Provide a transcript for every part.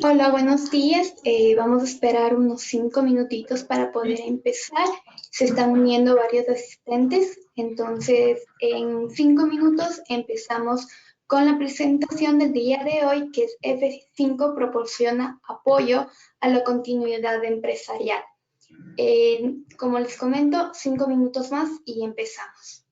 Hola, buenos días. Vamos a esperar unos 5 minutitos para poder empezar. Se están uniendo varios asistentes, entonces en 5 minutos empezamos con la presentación del día de hoy, que es F5 proporciona apoyo a la continuidad empresarial. Como les comento, 5 minutos más y empezamos.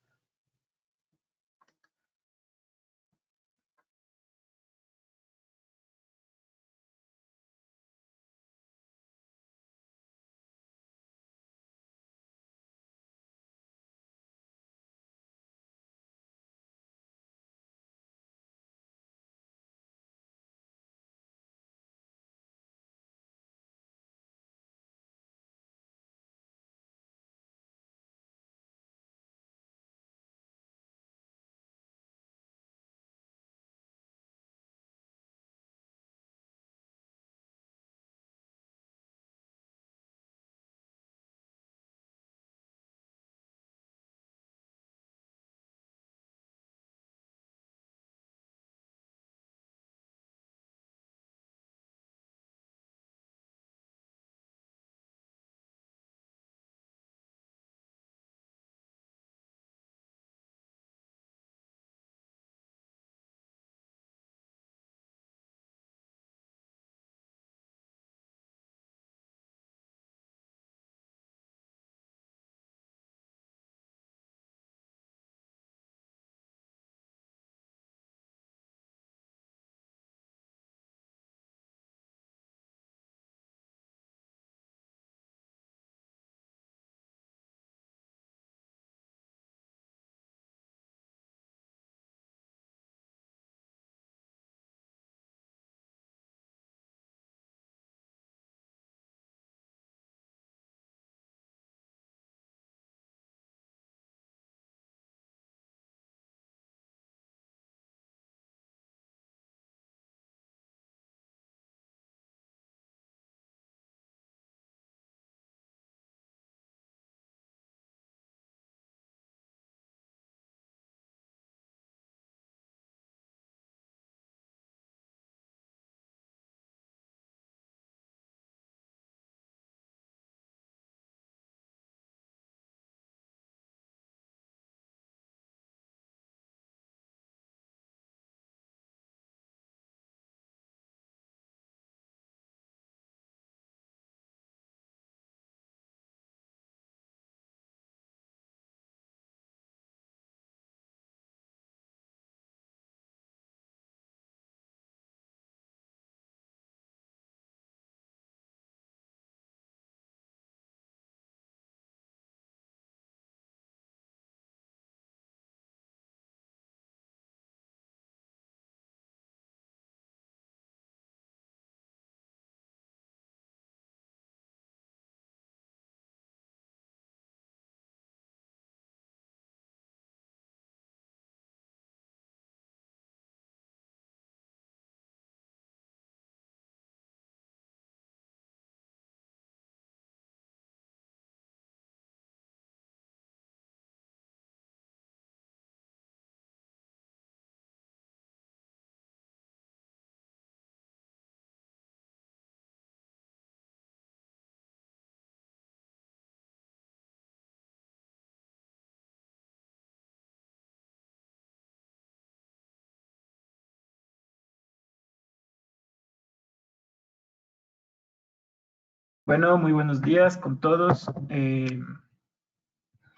Bueno, muy buenos días con todos.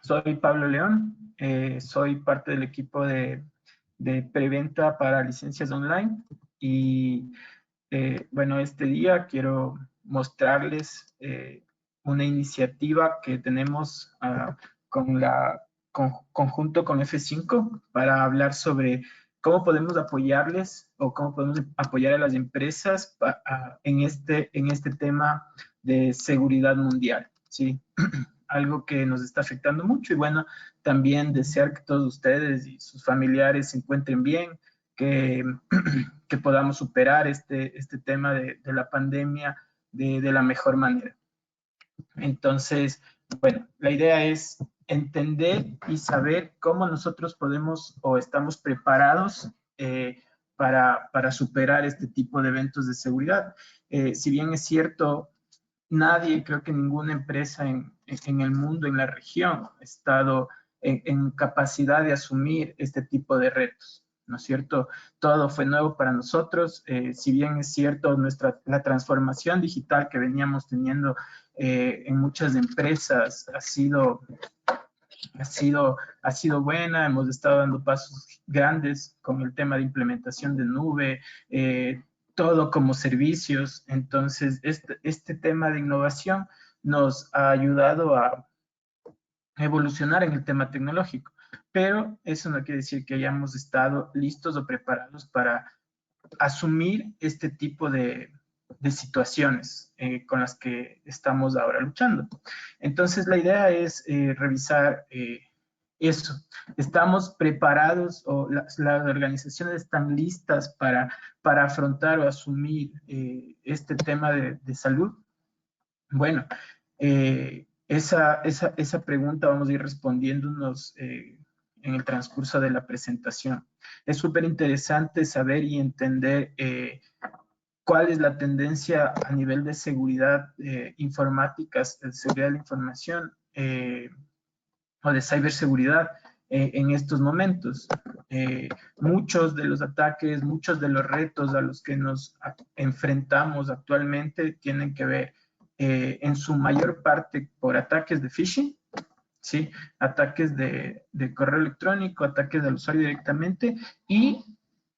Soy Pablo León, soy parte del equipo de preventa para licencias online y bueno, este día quiero mostrarles una iniciativa que tenemos conjunto con F5 para hablar sobre cómo podemos apoyarles o cómo podemos apoyar a las empresas en este tema de seguridad mundial, ¿sí? Algo que nos está afectando mucho y bueno, también desear que todos ustedes y sus familiares se encuentren bien, que, que podamos superar este tema de la pandemia de la mejor manera. Entonces, bueno, la idea es entender y saber cómo nosotros podemos o estamos preparados para superar este tipo de eventos de seguridad. Si bien es cierto, nadie, creo que ninguna empresa en el mundo, en la región, ha estado en capacidad de asumir este tipo de retos, ¿no es cierto? Todo fue nuevo para nosotros. Si bien es cierto, la transformación digital que veníamos teniendo en muchas empresas ha sido buena. Hemos estado dando pasos grandes con el tema de implementación de nube, todo como servicios. Entonces, este tema de innovación nos ha ayudado a evolucionar en el tema tecnológico, pero eso no quiere decir que hayamos estado listos o preparados para asumir este tipo de situaciones con las que estamos ahora luchando. Entonces, la idea es revisar eso. ¿Estamos preparados o las organizaciones están listas para afrontar o asumir este tema de salud? Bueno, esa pregunta vamos a ir respondiéndonos en el transcurso de la presentación. Es súper interesante saber y entender cuál es la tendencia a nivel de seguridad informática, de seguridad de la información o de ciberseguridad en estos momentos. Muchos de los ataques, muchos de los retos a los que nos enfrentamos actualmente tienen que ver en su mayor parte por ataques de phishing, ¿sí? Ataques de correo electrónico, ataques del usuario directamente y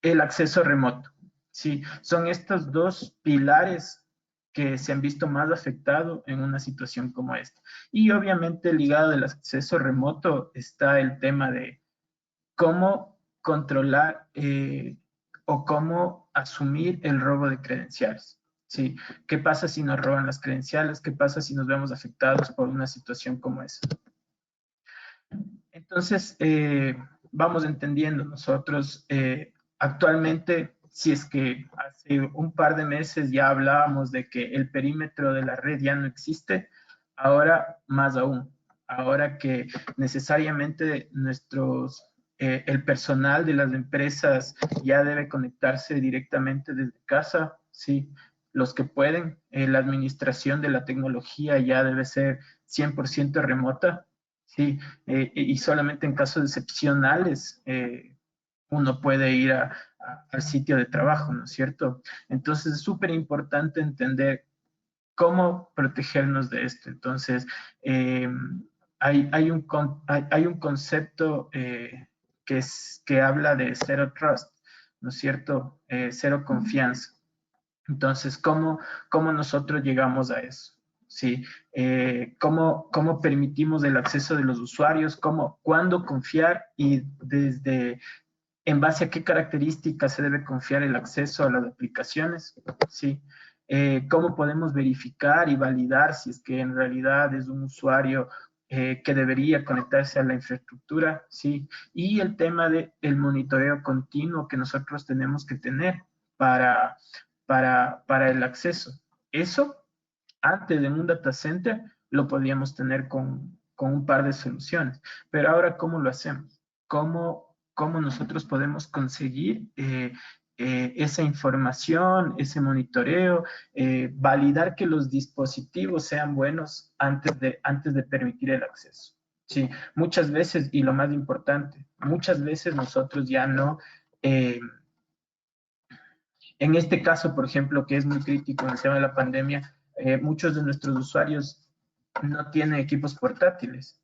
el acceso remoto. Sí, son estos dos pilares que se han visto más afectados en una situación como esta. Y obviamente ligado al acceso remoto está el tema de cómo controlar o cómo asumir el robo de credenciales. ¿Sí? ¿Qué pasa si nos roban las credenciales? ¿Qué pasa si nos vemos afectados por una situación como esa? Entonces, vamos entendiendo nosotros actualmente, si es que hace un par de meses ya hablábamos de que el perímetro de la red ya no existe, ahora más aún, ahora que necesariamente el personal de las empresas ya debe conectarse directamente desde casa, sí, los que pueden, la administración de la tecnología ya debe ser 100% remota, sí, y solamente en casos excepcionales uno puede ir al sitio de trabajo, ¿no es cierto? Entonces es súper importante entender cómo protegernos de esto. Entonces, hay un concepto que habla de zero trust, ¿no es cierto? Cero confianza. Entonces, ¿cómo nosotros llegamos a eso? ¿Sí? ¿Cómo permitimos el acceso de los usuarios? ¿Cuándo confiar? Y en base a qué características se debe confiar el acceso a las aplicaciones, ¿sí? ¿Cómo podemos verificar y validar si es que en realidad es un usuario que debería conectarse a la infraestructura, ¿sí? Y el tema del monitoreo continuo que nosotros tenemos que tener para el acceso. Eso, antes en un data center, lo podíamos tener con un par de soluciones. Pero ahora, ¿cómo lo hacemos? ¿Cómo nosotros podemos conseguir esa información, ese monitoreo, validar que los dispositivos sean buenos antes de permitir el acceso? Sí, muchas veces, y lo más importante, muchas veces nosotros ya no... en este caso, por ejemplo, que es muy crítico en el tema de la pandemia, muchos de nuestros usuarios no tienen equipos portátiles.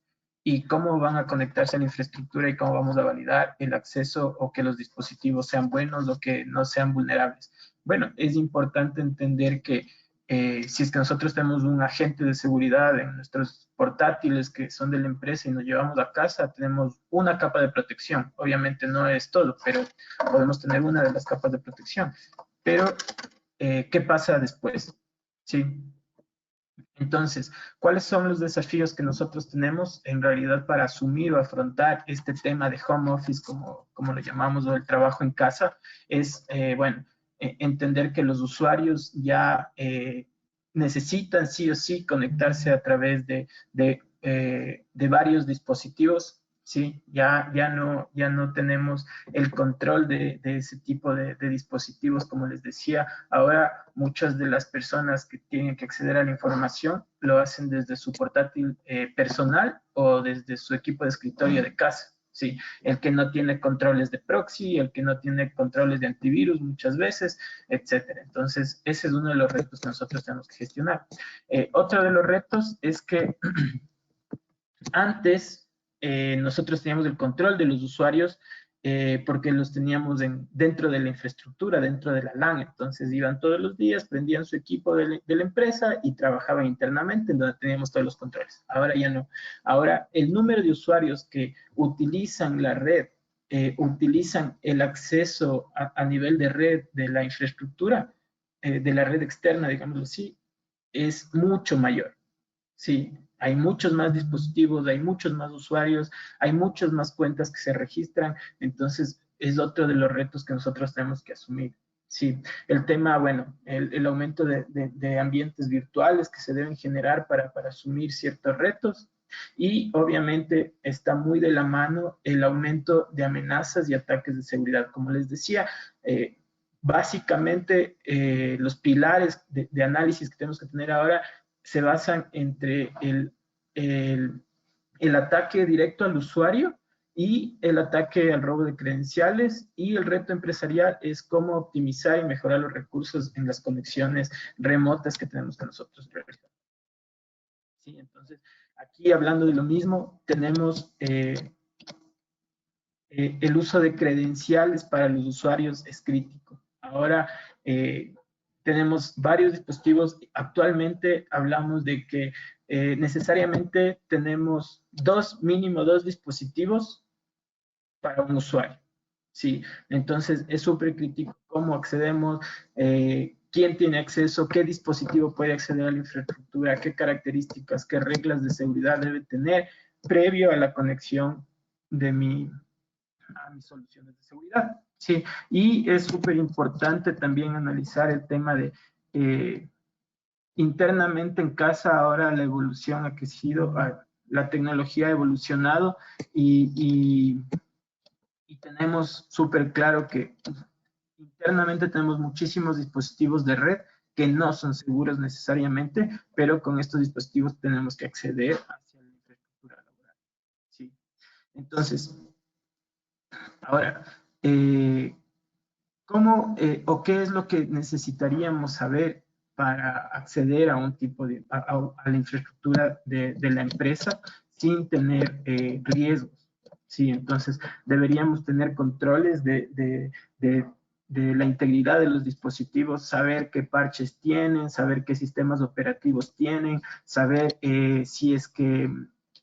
¿Y cómo van a conectarse a la infraestructura y cómo vamos a validar el acceso o que los dispositivos sean buenos o que no sean vulnerables? Bueno, es importante entender que si es que nosotros tenemos un agente de seguridad en nuestros portátiles que son de la empresa y nos llevamos a casa, tenemos una capa de protección. Obviamente no es todo, pero podemos tener una de las capas de protección. Pero, ¿qué pasa después? ¿Sí? Entonces, ¿cuáles son los desafíos que nosotros tenemos en realidad para asumir o afrontar este tema de home office, como lo llamamos, o el trabajo en casa? Es, bueno, entender que los usuarios ya necesitan sí o sí conectarse a través de varios dispositivos, ¿sí? Ya no tenemos el control de ese tipo de dispositivos, como les decía. Ahora muchas de las personas que tienen que acceder a la información lo hacen desde su portátil personal o desde su equipo de escritorio de casa. Sí, el que no tiene controles de proxy, el que no tiene controles de antivirus muchas veces, etcétera. Entonces, ese es uno de los retos que nosotros tenemos que gestionar. Otro de los retos es que antes nosotros teníamos el control de los usuarios porque los teníamos dentro de la infraestructura, dentro de la LAN. Entonces iban todos los días, prendían su equipo de la empresa y trabajaban internamente en donde teníamos todos los controles. Ahora ya no. Ahora el número de usuarios que utilizan la red, utilizan el acceso a nivel de red de la infraestructura, de la red externa, digámoslo así, es mucho mayor. Sí, hay muchos más dispositivos, hay muchos más usuarios, hay muchas más cuentas que se registran, entonces es otro de los retos que nosotros tenemos que asumir. Sí, el tema, bueno, el aumento de ambientes virtuales que se deben generar para asumir ciertos retos y obviamente está muy de la mano el aumento de amenazas y ataques de seguridad. Como les decía, básicamente los pilares de análisis que tenemos que tener ahora se basan entre el ataque directo al usuario y el ataque al robo de credenciales, y el reto empresarial es cómo optimizar y mejorar los recursos en las conexiones remotas que tenemos que nosotros realizar. Sí, entonces, aquí hablando de lo mismo, tenemos el uso de credenciales para los usuarios es crítico. Ahora tenemos varios dispositivos. Actualmente hablamos de que necesariamente tenemos mínimo dos dispositivos para un usuario. Sí, entonces es súper crítico cómo accedemos, quién tiene acceso, qué dispositivo puede acceder a la infraestructura, qué características, qué reglas de seguridad debe tener previo a la conexión de a mis soluciones de seguridad. Sí, y es súper importante también analizar el tema de internamente en casa. Ahora la evolución ha crecido, la tecnología ha evolucionado y tenemos súper claro que internamente tenemos muchísimos dispositivos de red que no son seguros necesariamente, pero con estos dispositivos tenemos que acceder hacia la infraestructura laboral. Sí. Entonces, ahora, ¿cómo o qué es lo que necesitaríamos saber para acceder a un tipo a la infraestructura de la empresa sin tener riesgos? Sí, entonces deberíamos tener controles de la integridad de los dispositivos, saber qué parches tienen, saber qué sistemas operativos tienen, saber si es que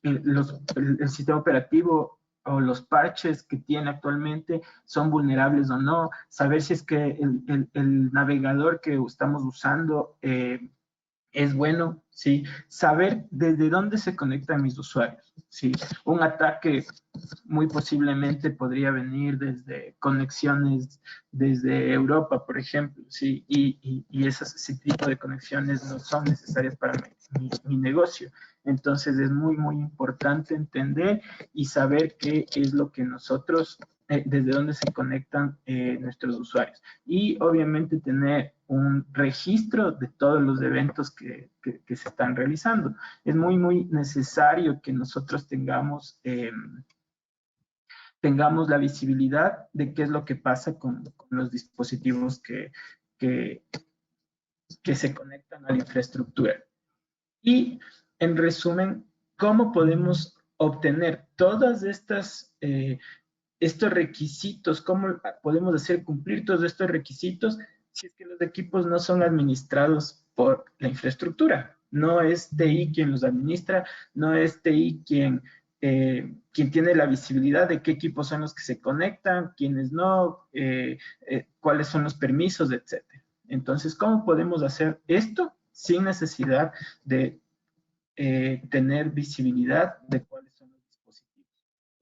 el sistema operativo o los parches que tiene actualmente son vulnerables o no, saber si es que el navegador que estamos usando es bueno, ¿sí? Saber desde dónde se conectan mis usuarios, ¿sí? Un ataque muy posiblemente podría venir desde conexiones desde Europa, por ejemplo, ¿sí? Y ese tipo de conexiones no son necesarias para mi negocio. Entonces es muy, muy importante entender y saber qué es lo que nosotros, desde dónde se conectan nuestros usuarios. Y obviamente tener un registro de todos los eventos que se están realizando. Es muy, muy necesario que nosotros tengamos la visibilidad de qué es lo que pasa con los dispositivos que, que se conectan a la infraestructura. Y en resumen, ¿cómo podemos obtener todas estos requisitos? ¿Cómo podemos hacer cumplir todos estos requisitos si es que los equipos no son administrados por la infraestructura? No es TI quien los administra, no es TI quien tiene la visibilidad de qué equipos son los que se conectan, quiénes no, cuáles son los permisos, etcétera. Entonces, ¿cómo podemos hacer esto sin necesidad de tener visibilidad de cuáles son los dispositivos?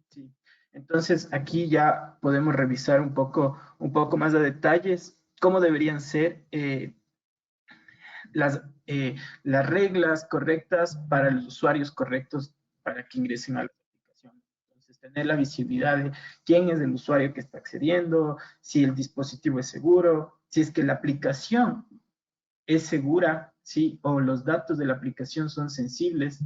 Sí. Entonces, aquí ya podemos revisar un poco más de detalles cómo deberían ser las, las reglas correctas para los usuarios correctos para que ingresen a la aplicación. Entonces, tener la visibilidad de quién es el usuario que está accediendo, si el dispositivo es seguro, si es que la aplicación es segura, ¿sí? O los datos de la aplicación son sensibles.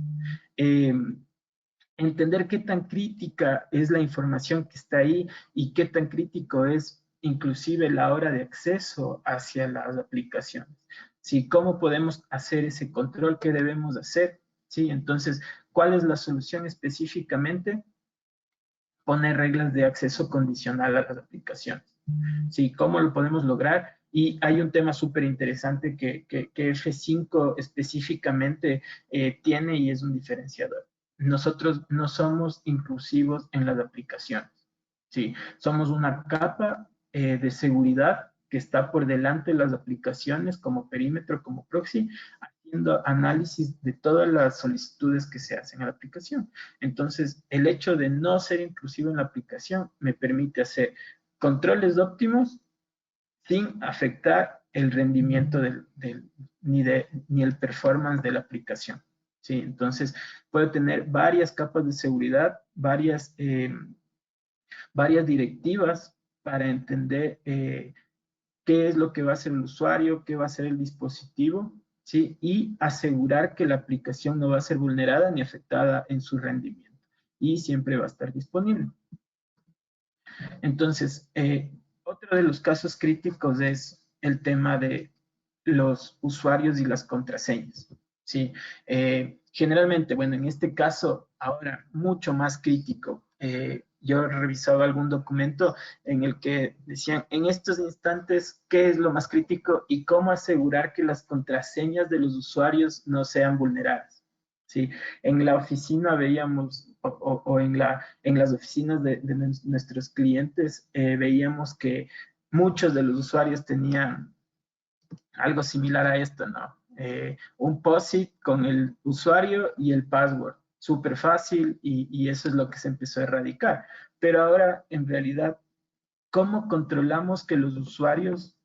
Entender qué tan crítica es la información que está ahí y qué tan crítico es inclusive la hora de acceso hacia las aplicaciones. ¿Sí? ¿Cómo podemos hacer ese control? ¿Qué debemos hacer? ¿Sí? Entonces, ¿cuál es la solución específicamente? Poner reglas de acceso condicional a las aplicaciones. ¿Sí? ¿Cómo lo podemos lograr? Y hay un tema súper interesante que F5 específicamente tiene y es un diferenciador. Nosotros no somos inclusivos en las aplicaciones. ¿Sí? Somos una capa de seguridad que está por delante de las aplicaciones como perímetro, como proxy, haciendo análisis de todas las solicitudes que se hacen a la aplicación. Entonces, el hecho de no ser inclusivo en la aplicación me permite hacer controles óptimos sin afectar el rendimiento ni el performance de la aplicación. ¿Sí? Entonces, puedo tener varias capas de seguridad, varias directivas para entender qué es lo que va a hacer el usuario, qué va a hacer el dispositivo, ¿sí? Y asegurar que la aplicación no va a ser vulnerada ni afectada en su rendimiento y siempre va a estar disponible. Entonces, otro de los casos críticos es el tema de los usuarios y las contraseñas, ¿sí? Generalmente, bueno, en este caso, ahora mucho más crítico. Yo he revisado algún documento en el que decían, en estos instantes, ¿qué es lo más crítico y cómo asegurar que las contraseñas de los usuarios no sean vulneradas? ¿Sí? En la oficina veíamos, o en las oficinas de nuestros clientes, veíamos que muchos de los usuarios tenían algo similar a esto, ¿no? Un POSIT con el usuario y el password, súper fácil y eso es lo que se empezó a erradicar. Pero ahora, en realidad, ¿cómo controlamos que los usuarios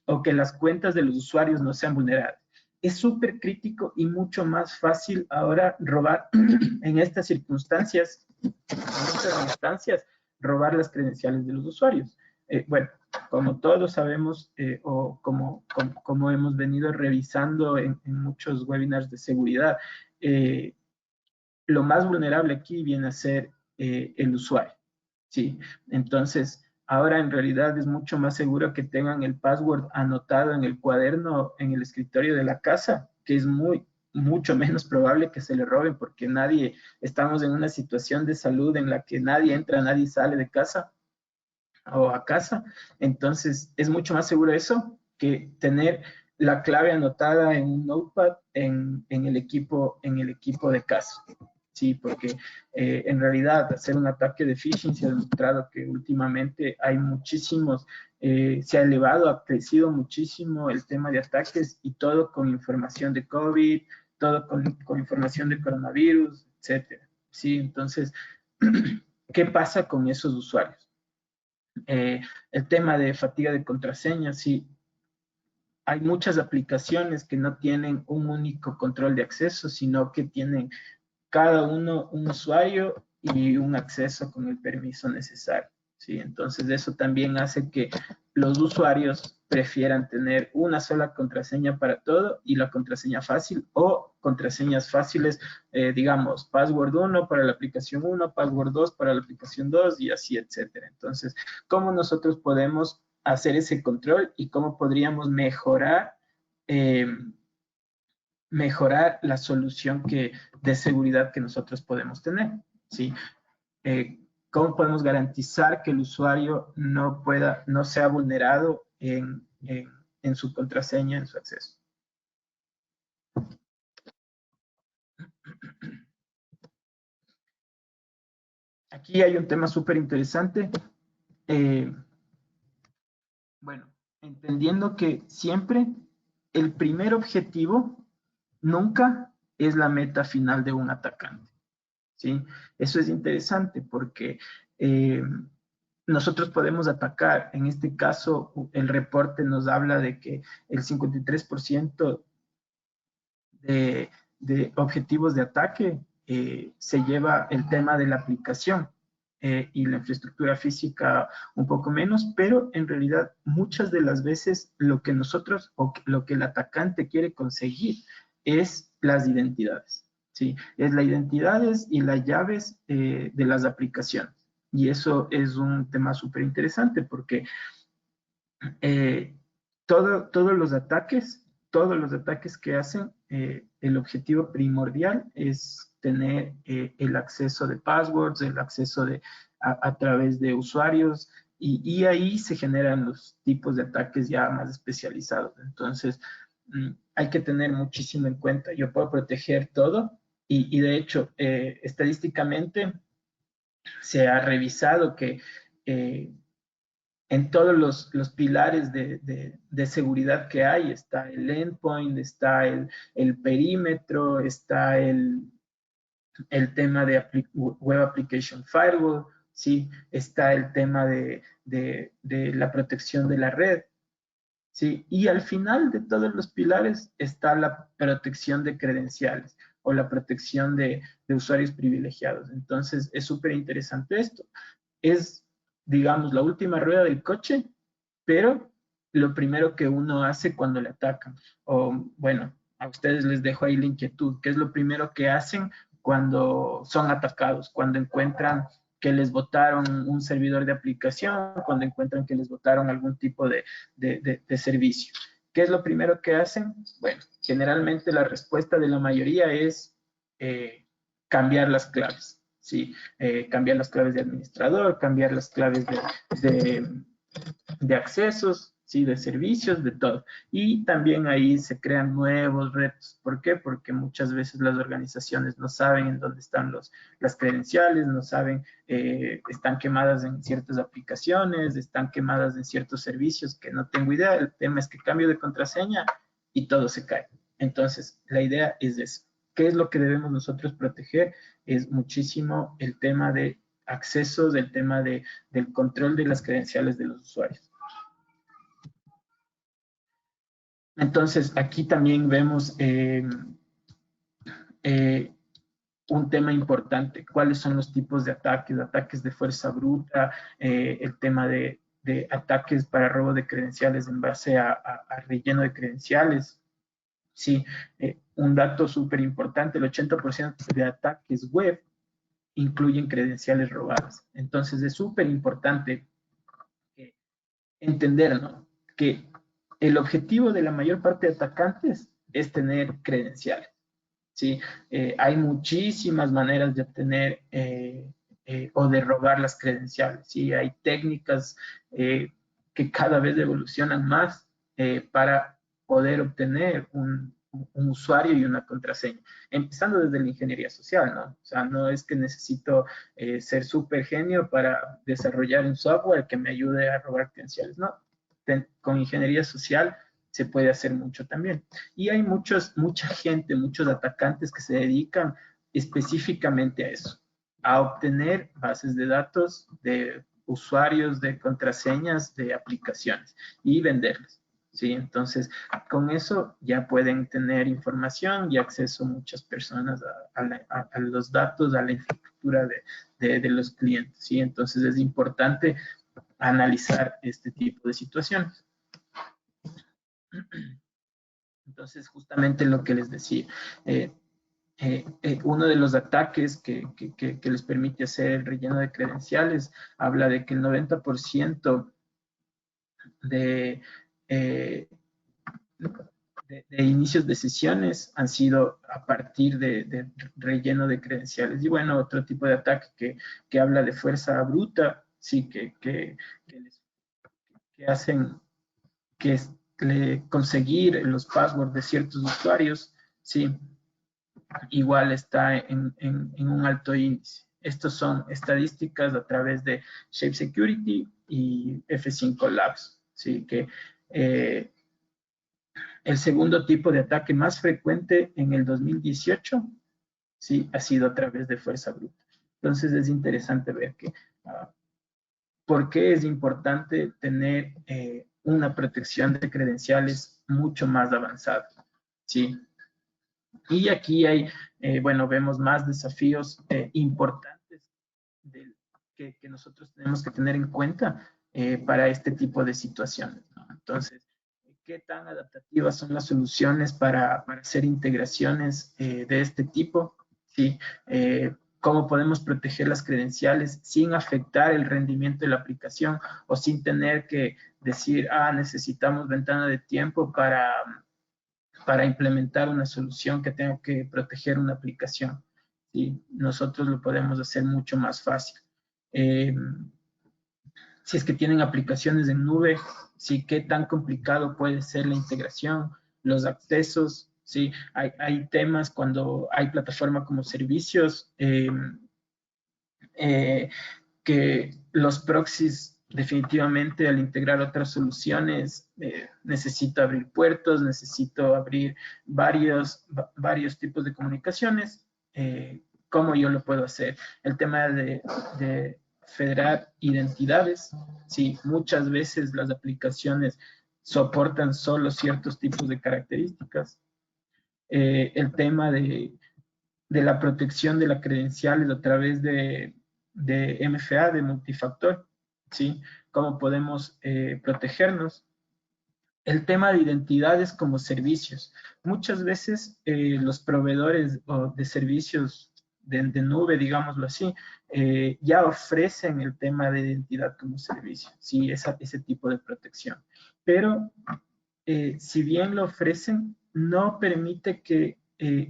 o que las cuentas de los usuarios no sean vulneradas? Es súper crítico y mucho más fácil ahora robar en estas circunstancias, robar las credenciales de los usuarios. Bueno, como todos sabemos o como hemos venido revisando en muchos webinars de seguridad, lo más vulnerable aquí viene a ser el usuario. ¿Sí? Entonces, ahora en realidad es mucho más seguro que tengan el password anotado en el cuaderno, en el escritorio de la casa, que es mucho menos probable que se le roben porque estamos en una situación de salud en la que nadie entra, nadie sale de casa o a casa. Entonces, es mucho más seguro eso que tener la clave anotada en un notepad en el equipo de casa. Sí, porque en realidad hacer un ataque de phishing se ha demostrado que últimamente hay muchísimos, se ha elevado, ha crecido muchísimo el tema de ataques y todo con información de COVID, todo con información de coronavirus, etcétera. Sí, entonces, ¿qué pasa con esos usuarios? El tema de fatiga de contraseña, sí, hay muchas aplicaciones que no tienen un único control de acceso, sino que tienen cada uno un usuario y un acceso con el permiso necesario. ¿Sí? Entonces, eso también hace que los usuarios prefieran tener una sola contraseña para todo y la contraseña fácil o contraseñas fáciles, digamos, password 1 para la aplicación 1, password 2 para la aplicación 2 y así, etcétera. Entonces, ¿cómo nosotros podemos hacer ese control y cómo podríamos mejorar la solución de seguridad que nosotros podemos tener? ¿Sí? ¿Cómo podemos garantizar que el usuario no sea vulnerado en su contraseña, en su acceso? Aquí hay un tema súper interesante. Bueno, entendiendo que siempre el primer objetivo nunca es la meta final de un atacante. ¿Sí? Eso es interesante porque nosotros podemos atacar. En este caso, el reporte nos habla de que el 53% de objetivos de ataque se lleva el tema de la aplicación y la infraestructura física un poco menos, pero en realidad muchas de las veces lo que nosotros o lo que el atacante quiere conseguir es las identidades, ¿sí? Es las identidades y las llaves de las aplicaciones. Y eso es un tema súper interesante porque todos los ataques que hacen, el objetivo primordial es tener el acceso de passwords, el acceso a través de usuarios, y ahí se generan los tipos de ataques ya más especializados. Entonces, hay que tener muchísimo en cuenta. Yo puedo proteger todo, y de hecho, estadísticamente se ha revisado que en todos los pilares de seguridad que hay, está el endpoint, está el perímetro, está el tema de Web Application Firewall, ¿sí? Está el tema de la protección de la red, ¿sí? Y al final de todos los pilares está la protección de credenciales o la protección de usuarios privilegiados. Entonces, es súper interesante esto. Es, digamos, la última rueda del coche, pero lo primero que uno hace cuando le atacan. O bueno, a ustedes les dejo ahí la inquietud. ¿Qué es lo primero que hacen cuando son atacados? Cuando encuentran que les botaron un servidor de aplicación, cuando encuentran que les botaron algún tipo de servicio. ¿Qué es lo primero que hacen? Bueno, generalmente la respuesta de la mayoría es cambiar las claves. ¿Sí? Cambiar las claves de administrador, cambiar las claves de accesos, ¿sí? De servicios, de todo. Y también ahí se crean nuevos retos. ¿Por qué? Porque muchas veces las organizaciones no saben en dónde están las credenciales, no saben, están quemadas en ciertas aplicaciones, están quemadas en ciertos servicios que no tengo idea. El tema es que cambio de contraseña y todo se cae. Entonces, la idea es eso. ¿Qué es lo que debemos nosotros proteger? Es muchísimo el tema de accesos, el tema del control de las credenciales de los usuarios. Entonces, aquí también vemos un tema importante, cuáles son los tipos de ataques de fuerza bruta, el tema de ataques para robo de credenciales en base a relleno de credenciales. Sí, un dato súper importante, el 80% de ataques web incluyen credenciales robadas. Entonces, es súper importante entender, ¿no? Que el objetivo de la mayor parte de atacantes es tener credenciales, ¿sí? Hay muchísimas maneras de obtener o de robar las credenciales, ¿sí? Hay técnicas que cada vez evolucionan más para poder obtener un usuario y una contraseña, empezando desde la ingeniería social, ¿no? O sea, no es que necesito ser súper genio para desarrollar un software que me ayude a robar credenciales, no. Con ingeniería social se puede hacer mucho también. Y hay mucha gente, muchos atacantes que se dedican específicamente a eso, a obtener bases de datos de usuarios, de contraseñas, de aplicaciones y venderlas. ¿Sí? Entonces, con eso ya pueden tener información y acceso muchas personas a los datos, a la infraestructura de los clientes. ¿Sí? Entonces, es importante analizar este tipo de situaciones. Entonces, justamente lo que les decía, uno de los ataques que les permite hacer el relleno de credenciales habla de que el 90% de, eh, de inicios de sesiones han sido a partir de relleno de credenciales. Y bueno, otro tipo de ataque que habla de fuerza bruta, sí, que hacen que conseguir los passwords de ciertos usuarios, sí, igual está en un alto índice. Estos son estadísticas a través de Shape Security y F5 Labs, ¿sí? Que el segundo tipo de ataque más frecuente en el 2018, sí, ha sido a través de fuerza bruta. Entonces es interesante ver que por qué es importante tener una protección de credenciales mucho más avanzada, ¿sí? Y aquí hay, bueno, vemos más desafíos importantes que nosotros tenemos que tener en cuenta para este tipo de situaciones, ¿no? Entonces, ¿qué tan adaptativas son las soluciones para hacer integraciones de este tipo? ¿Sí? ¿Cómo podemos proteger las credenciales sin afectar el rendimiento de la aplicación o sin tener que decir, necesitamos ventana de tiempo para implementar una solución que tenga que proteger una aplicación? ¿Sí? Nosotros lo podemos hacer mucho más fácil. Eh, si es que tienen aplicaciones en nube, sí, qué tan complicado puede ser la integración, los accesos, sí, hay temas cuando hay plataforma como servicios, que los proxies definitivamente al integrar otras soluciones, necesito abrir puertos, necesito abrir varios tipos de comunicaciones. ¿Cómo yo lo puedo hacer? El tema de federar identidades, sí, muchas veces las aplicaciones soportan solo ciertos tipos de características. El tema de la protección de las credenciales a través de MFA, de multifactor, ¿sí? ¿Cómo podemos protegernos? El tema de identidades como servicios. Muchas veces los proveedores de servicios de nube, digámoslo así, ya ofrecen el tema de identidad como servicio, ¿sí? Ese tipo de protección. Pero si bien lo ofrecen, no permite que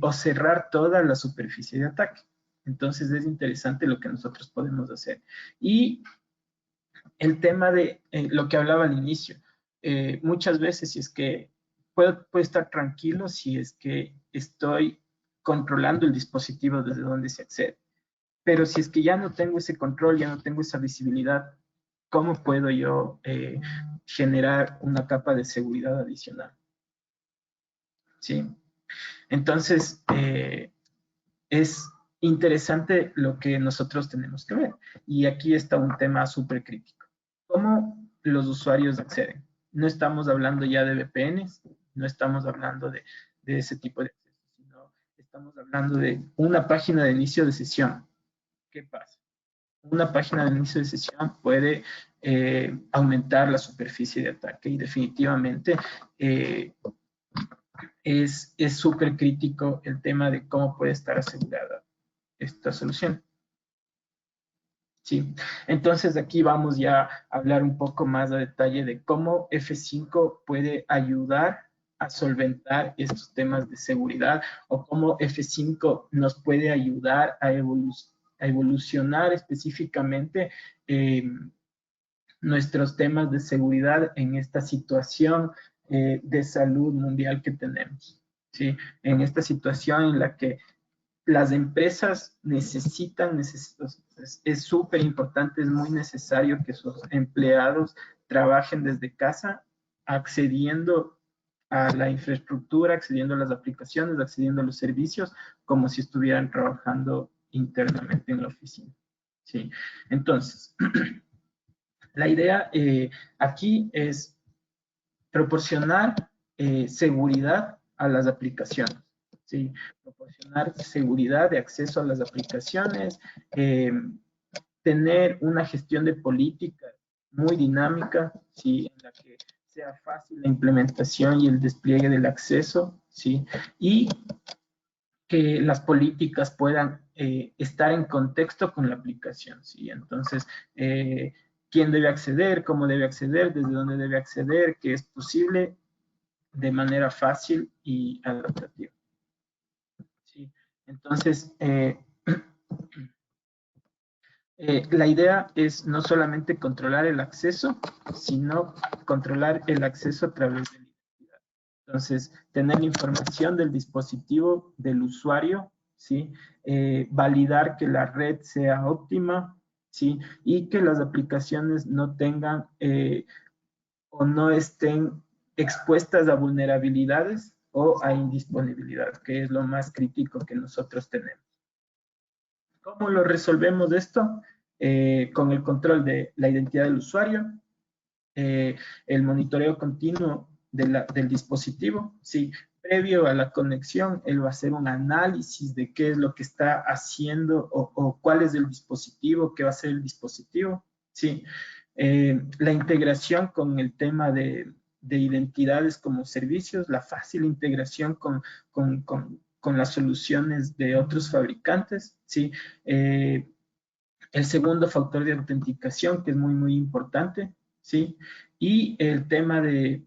o cerrar toda la superficie de ataque. Entonces es interesante lo que nosotros podemos hacer. Y el tema de lo que hablaba al inicio, muchas veces si es que puedo estar tranquilo si es que estoy controlando el dispositivo desde donde se accede. Pero si es que ya no tengo ese control, ya no tengo esa visibilidad, ¿cómo puedo yo generar una capa de seguridad adicional? ¿Sí? Entonces, es interesante lo que nosotros tenemos que ver. Y aquí está un tema súper crítico. ¿Cómo los usuarios acceden? No estamos hablando ya de VPNs, no estamos hablando de ese tipo de acceso, sino estamos hablando de una página de inicio de sesión. ¿Qué pasa? Una página de inicio de sesión puede aumentar la superficie de ataque y definitivamente es súper crítico el tema de cómo puede estar asegurada esta solución. Sí, entonces aquí vamos ya a hablar un poco más a detalle de cómo F5 puede ayudar a solventar estos temas de seguridad o cómo F5 nos puede ayudar a evolucionar específicamente nuestros temas de seguridad en esta situación de salud mundial que tenemos. ¿Sí? En esta situación en la que las empresas necesitan, es súper importante, es muy necesario que sus empleados trabajen desde casa, accediendo a la infraestructura, accediendo a las aplicaciones, accediendo a los servicios, como si estuvieran trabajando internamente en la oficina. ¿Sí? Entonces, la idea aquí es proporcionar seguridad a las aplicaciones, ¿sí? Proporcionar seguridad de acceso a las aplicaciones, tener una gestión de políticas muy dinámica, ¿sí? En la que sea fácil la implementación y el despliegue del acceso, ¿sí? Y que las políticas puedan estar en contexto con la aplicación, ¿sí? Entonces, quién debe acceder, cómo debe acceder, desde dónde debe acceder, que es posible de manera fácil y adaptativa. ¿Sí? Entonces, la idea es no solamente controlar el acceso, sino controlar el acceso a través de la identidad. Entonces, tener la información del dispositivo del usuario, ¿sí? Validar que la red sea óptima, ¿sí? Y que las aplicaciones no tengan o no estén expuestas a vulnerabilidades o a indisponibilidad, que es lo más crítico que nosotros tenemos. ¿Cómo lo resolvemos esto? Con el control de la identidad del usuario, el monitoreo continuo del dispositivo, ¿sí? previo a la conexión, él va a hacer un análisis de qué es lo que está haciendo o cuál es el dispositivo, qué va a ser el dispositivo, ¿sí? La integración con el tema de identidades como servicios, la fácil integración con las soluciones de otros fabricantes, ¿sí? El segundo factor de autenticación, que es muy, muy importante, ¿sí? Y el tema de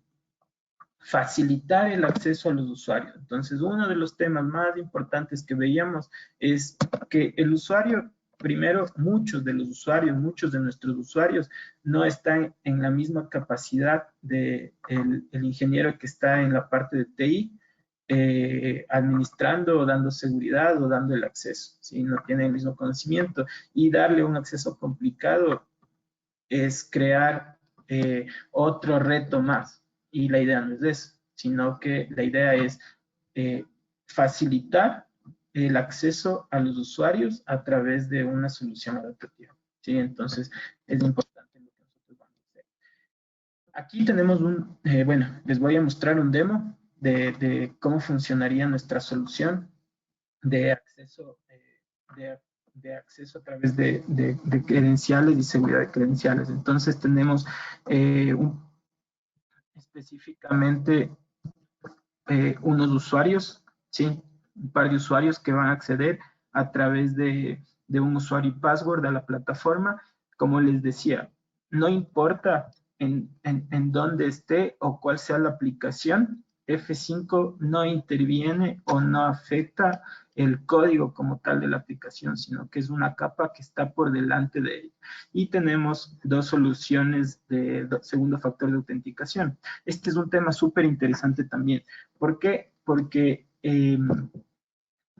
facilitar el acceso a los usuarios. Entonces, uno de los temas más importantes que veíamos es que el usuario, primero, muchos de los usuarios, muchos de nuestros usuarios no están en la misma capacidad de el ingeniero que está en la parte de TI, administrando o dando seguridad o dando el acceso, ¿sí? No tiene el mismo conocimiento y darle un acceso complicado es crear otro reto más. Y la idea no es eso, sino que la idea es facilitar el acceso a los usuarios a través de una solución adaptativa, ¿sí? Entonces, es importante lo que nosotros vamos a hacer. Aquí tenemos bueno, les voy a mostrar un demo cómo funcionaría nuestra solución de acceso, de acceso a través de credenciales y seguridad de credenciales. Entonces tenemos específicamente unos usuarios, ¿sí? Un par de usuarios que van a acceder a través de un usuario y password a la plataforma. Como les decía, no importa en dónde esté o cuál sea la aplicación, F5 no interviene o no afecta el código como tal de la aplicación, sino que es una capa que está por delante de ella. Y tenemos dos soluciones de segundo factor de autenticación. Este es un tema súper interesante también. ¿Por qué? Porque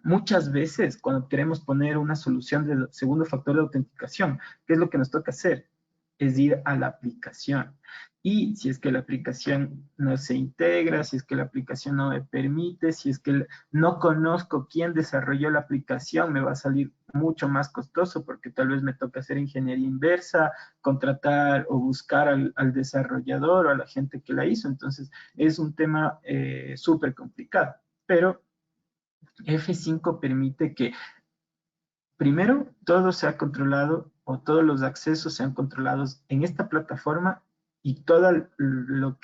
muchas veces cuando queremos poner una solución de segundo factor de autenticación, ¿qué es lo que nos toca hacer? Es ir a la aplicación. Y si es que la aplicación no se integra, si es que la aplicación no me permite, si es que no conozco quién desarrolló la aplicación, me va a salir mucho más costoso porque tal vez me toca hacer ingeniería inversa, contratar o buscar al desarrollador o a la gente que la hizo. Entonces, es un tema súper complicado. Pero F5 permite que primero todo sea controlado o todos los accesos sean controlados en esta plataforma y todo lo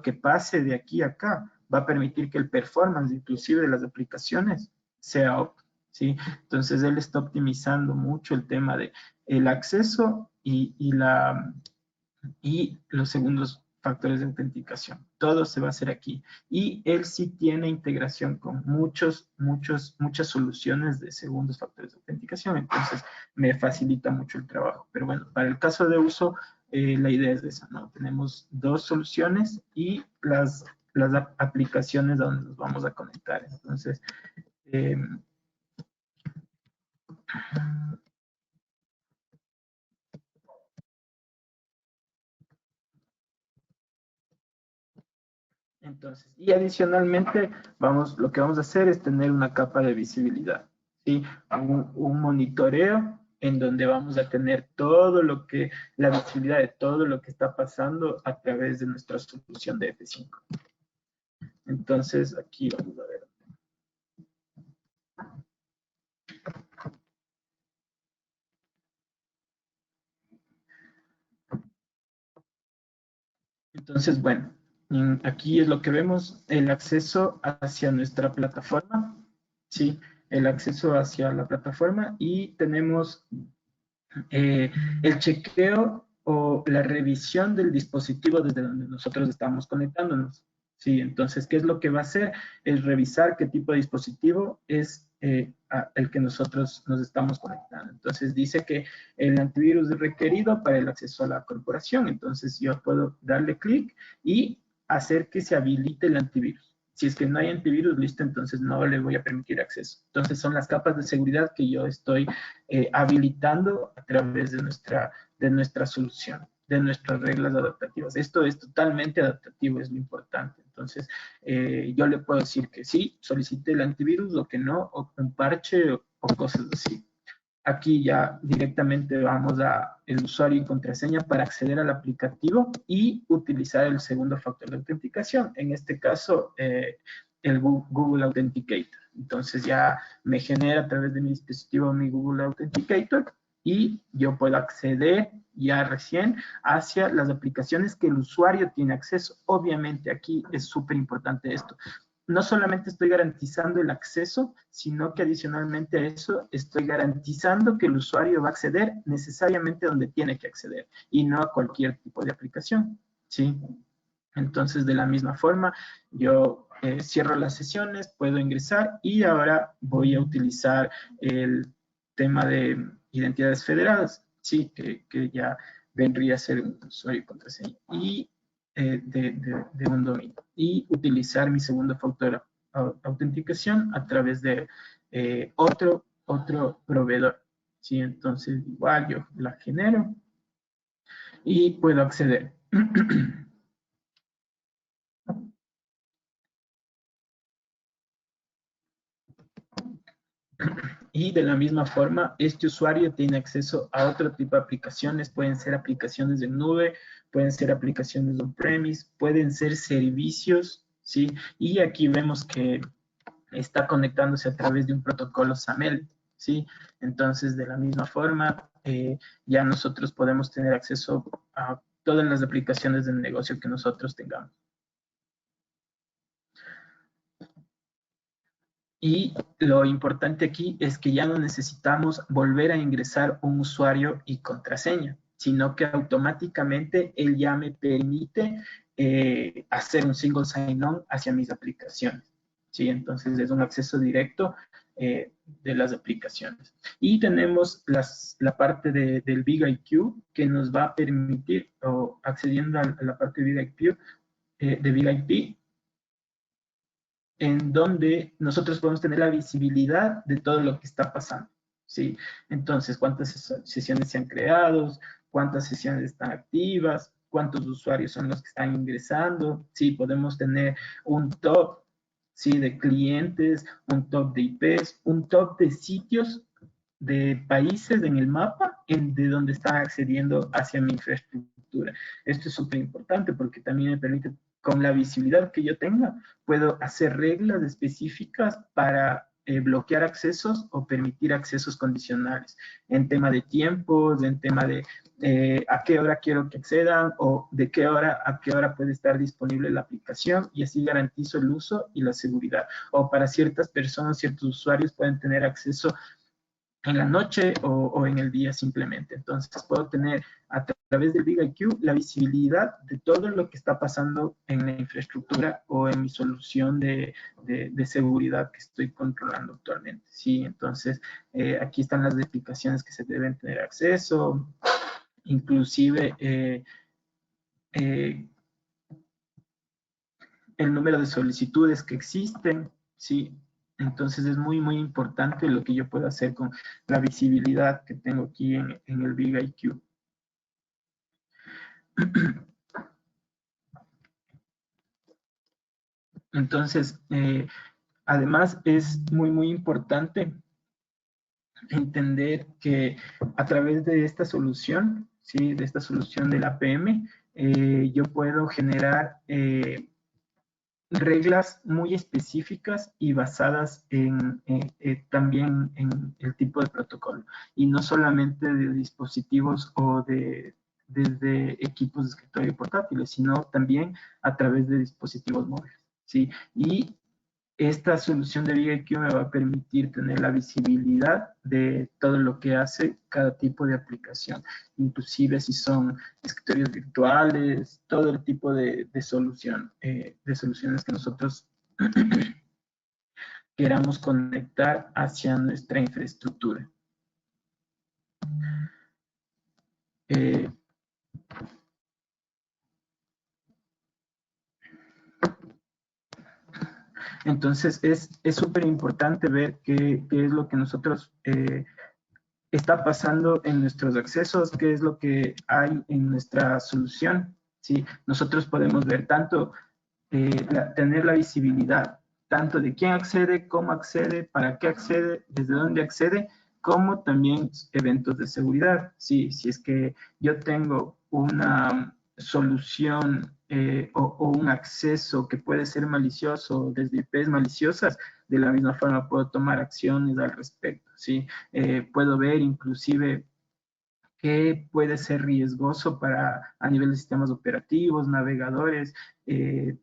que pase de aquí a acá va a permitir que el performance inclusive de las aplicaciones sea óptimo, ¿sí? Entonces él está optimizando mucho el tema de el acceso y los segundos factores de autenticación. Todo se va a hacer aquí. Y él sí tiene integración con muchas soluciones de segundos factores de autenticación. Entonces, me facilita mucho el trabajo. Pero bueno, para el caso de uso, la idea es esa, ¿no? Tenemos dos soluciones y las aplicaciones donde nos vamos a conectar. Entonces, y adicionalmente, lo que vamos a hacer es tener una capa de visibilidad, ¿sí? Un monitoreo en donde vamos a tener la visibilidad de todo lo que está pasando a través de nuestra solución de F5. Entonces, aquí vamos a ver. Entonces, bueno, aquí es lo que vemos, el acceso hacia nuestra plataforma, ¿sí? El acceso hacia la plataforma y tenemos el chequeo o la revisión del dispositivo desde donde nosotros estamos conectándonos. Sí, entonces, ¿qué es lo que va a hacer? Es revisar qué tipo de dispositivo es el que nosotros nos estamos conectando. Entonces, dice que el antivirus es requerido para el acceso a la corporación. Entonces, yo puedo darle clic y hacer que se habilite el antivirus. Si es que no hay antivirus, listo, entonces no le voy a permitir acceso. Entonces, son las capas de seguridad que yo estoy habilitando a través de nuestra solución, de nuestras reglas adaptativas. Esto es totalmente adaptativo, es lo importante. Entonces, yo le puedo decir que sí, solicite el antivirus o que no, o un parche o cosas así. Aquí ya directamente vamos a el usuario y contraseña para acceder al aplicativo y utilizar el segundo factor de autenticación. En este caso, el Google Authenticator. Entonces ya me genera a través de mi dispositivo mi Google Authenticator y yo puedo acceder ya recién hacia las aplicaciones que el usuario tiene acceso. Obviamente aquí es súper importante esto. No solamente estoy garantizando el acceso, sino que adicionalmente a eso estoy garantizando que el usuario va a acceder necesariamente donde tiene que acceder y no a cualquier tipo de aplicación, ¿sí? Entonces, de la misma forma, yo cierro las sesiones, puedo ingresar y ahora voy a utilizar el tema de identidades federadas, sí, que ya vendría a ser un usuario y contraseña y de un dominio. Y utilizar mi segundo factor autenticación a través de otro proveedor. Sí, entonces igual yo la genero y puedo acceder. Y de la misma forma, este usuario tiene acceso a otro tipo de aplicaciones. Pueden ser aplicaciones de nube, pueden ser aplicaciones on-premise, pueden ser servicios, ¿sí? Y aquí vemos que está conectándose a través de un protocolo SAML, ¿sí? Entonces, de la misma forma, ya nosotros podemos tener acceso a todas las aplicaciones del negocio que nosotros tengamos. Y lo importante aquí es que ya no necesitamos volver a ingresar un usuario y contraseña, sino que automáticamente él ya me permite hacer un single sign-on hacia mis aplicaciones. ¿Sí? Entonces es un acceso directo de las aplicaciones. Y tenemos la parte del BigIQ que nos va a permitir, o accediendo a la parte de BigIP, en donde nosotros podemos tener la visibilidad de todo lo que está pasando, ¿sí? Entonces, cuántas sesiones se han creado, cuántas sesiones están activas, cuántos usuarios son los que están ingresando, ¿sí? Podemos tener un top, ¿sí? De clientes, un top de IPs, un top de sitios de países en el mapa de donde están accediendo hacia mi infraestructura. Esto es súper importante porque también me permite, con la visibilidad que yo tenga, puedo hacer reglas específicas para bloquear accesos o permitir accesos condicionales en tema de tiempos, en tema de a qué hora quiero que accedan o de qué hora a qué hora puede estar disponible la aplicación y así garantizo el uso y la seguridad. O para ciertas personas, ciertos usuarios pueden tener acceso en la noche o en el día simplemente. Entonces puedo tener a través del BigIQ la visibilidad de todo lo que está pasando en la infraestructura o en mi solución de seguridad que estoy controlando actualmente. Sí, entonces aquí están las aplicaciones que se deben tener acceso, inclusive el número de solicitudes que existen, sí. Entonces es muy, muy importante lo que yo puedo hacer con la visibilidad que tengo aquí en el BigIQ. Entonces, además es muy, muy importante entender que a través de esta solución, ¿sí? De esta solución del APM, yo puedo generar reglas muy específicas y basadas también en el tipo de protocolo y no solamente de dispositivos o desde equipos de escritorio portátiles, sino también a través de dispositivos móviles, ¿sí? Y esta solución de BigIQ me va a permitir tener la visibilidad de todo lo que hace cada tipo de aplicación, inclusive si son escritorios virtuales, todo el tipo de soluciones que nosotros queramos conectar hacia nuestra infraestructura. Entonces es súper importante ver qué es lo que nosotros está pasando en nuestros accesos, qué es lo que hay en nuestra solución. ¿Sí? Nosotros podemos ver tanto, tener la visibilidad, tanto de quién accede, cómo accede, para qué accede, desde dónde accede, como también eventos de seguridad. ¿Sí? Si es que yo tengo solución o un acceso que puede ser malicioso desde IPs maliciosas, de la misma forma puedo tomar acciones al respecto, ¿sí? Puedo ver inclusive qué puede ser riesgoso para a nivel de sistemas operativos, navegadores.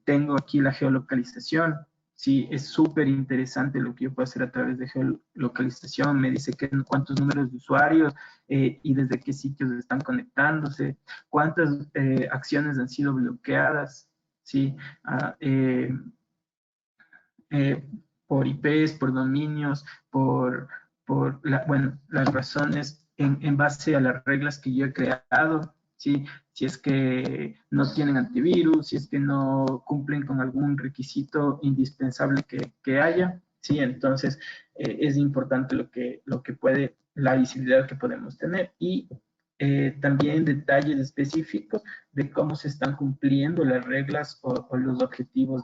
Tengo aquí la geolocalización. Sí, es súper interesante lo que yo puedo hacer a través de geolocalización. Me dice cuántos números de usuarios y desde qué sitios están conectándose, cuántas acciones han sido bloqueadas, ¿sí? Ah, eh, por IPs, por dominios, bueno, las razones en base a las reglas que yo he creado, ¿sí? Si es que no tienen antivirus, si es que no cumplen con algún requisito indispensable que haya, ¿sí? Entonces, es importante lo que puede, la visibilidad que podemos tener y también detalles específicos de cómo se están cumpliendo las reglas o los objetivos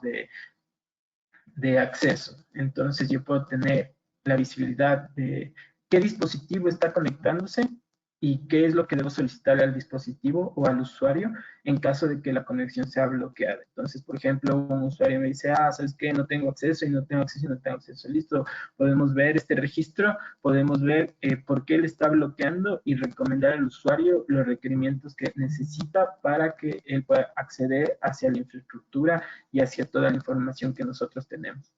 de acceso. Entonces yo puedo tener la visibilidad de qué dispositivo está conectándose y qué es lo que debo solicitarle al dispositivo o al usuario en caso de que la conexión sea bloqueada. Entonces, por ejemplo, un usuario me dice, ¿sabes qué? No tengo acceso y no tengo acceso y no tengo acceso. Listo, podemos ver este registro, podemos ver por qué él está bloqueando y recomendar al usuario los requerimientos que necesita para que él pueda acceder hacia la infraestructura y hacia toda la información que nosotros tenemos.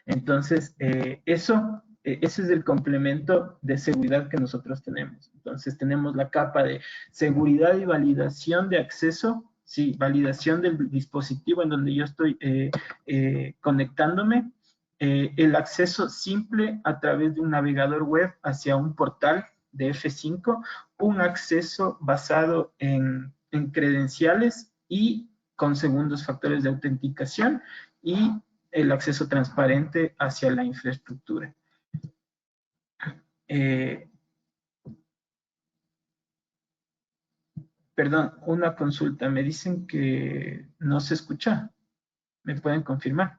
Entonces, ese es el complemento de seguridad que nosotros tenemos. Entonces, tenemos la capa de seguridad y validación de acceso, sí, validación del dispositivo en donde yo estoy conectándome, el acceso simple a través de un navegador web hacia un portal de F5, un acceso basado en credenciales y con segundos factores de autenticación y el acceso transparente hacia la infraestructura. Perdón, una consulta. Me dicen que no se escucha. ¿Me pueden confirmar?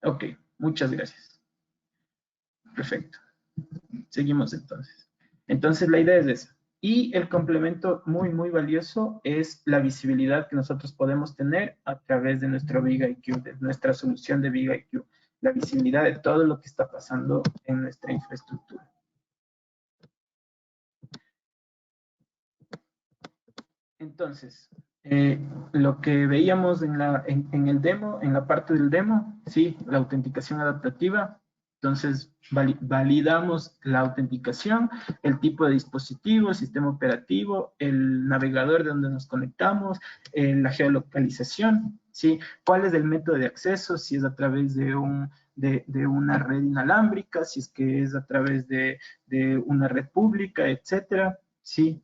Ok, muchas gracias. Perfecto. Seguimos entonces. Entonces la idea es esa. Y el complemento muy valioso es la visibilidad que nosotros podemos tener a través de nuestro Big IQ, de nuestra solución de Big IQ. La visibilidad de todo lo que está pasando en nuestra infraestructura. Entonces, lo que veíamos en el demo, en la parte del demo, sí, la autenticación adaptativa. Entonces, validamos la autenticación, el tipo de dispositivo, el sistema operativo, el navegador de donde nos conectamos, la geolocalización, ¿sí? ¿Cuál es el método de acceso? Si es a través de una red inalámbrica, si es que es a través de una red pública, etcétera, ¿sí?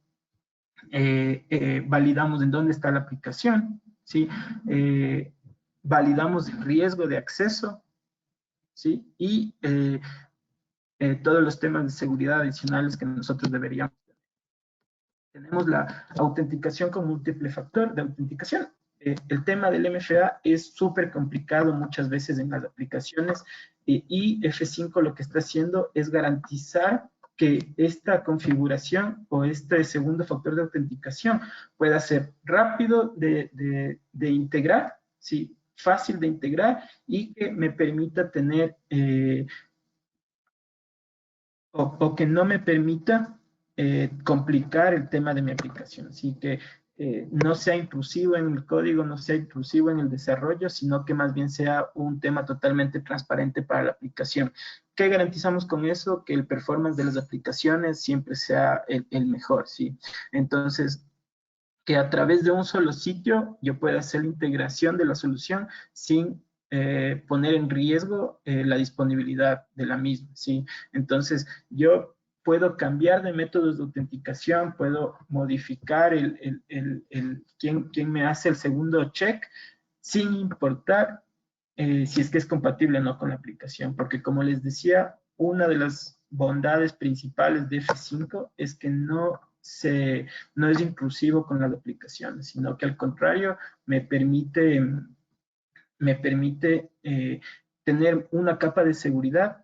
Validamos en dónde está la aplicación, ¿sí? Validamos el riesgo de acceso, ¿sí? Y todos los temas de seguridad adicionales que nosotros deberíamos tener. Tenemos la autenticación con múltiple factor de autenticación. El tema del MFA es súper complicado muchas veces en las aplicaciones y F5 lo que está haciendo es garantizar que esta configuración o este segundo factor de autenticación pueda ser rápido de integrar, ¿sí? Fácil de integrar y que me permita tener o que no me permita complicar el tema de mi aplicación. Así que no sea intrusivo en el código, no sea intrusivo en el desarrollo, sino que más bien sea un tema totalmente transparente para la aplicación. ¿Qué garantizamos con eso? Que el performance de las aplicaciones siempre sea el mejor, ¿sí? Entonces, que a través de un solo sitio yo pueda hacer la integración de la solución sin poner en riesgo la disponibilidad de la misma, ¿sí? Entonces, yo puedo cambiar de métodos de autenticación, puedo modificar quién me hace el segundo check sin importar si es que es compatible o no con la aplicación, porque como les decía, una de las bondades principales de F5 es que no es inclusivo con las aplicaciones, sino que al contrario me permite tener una capa de seguridad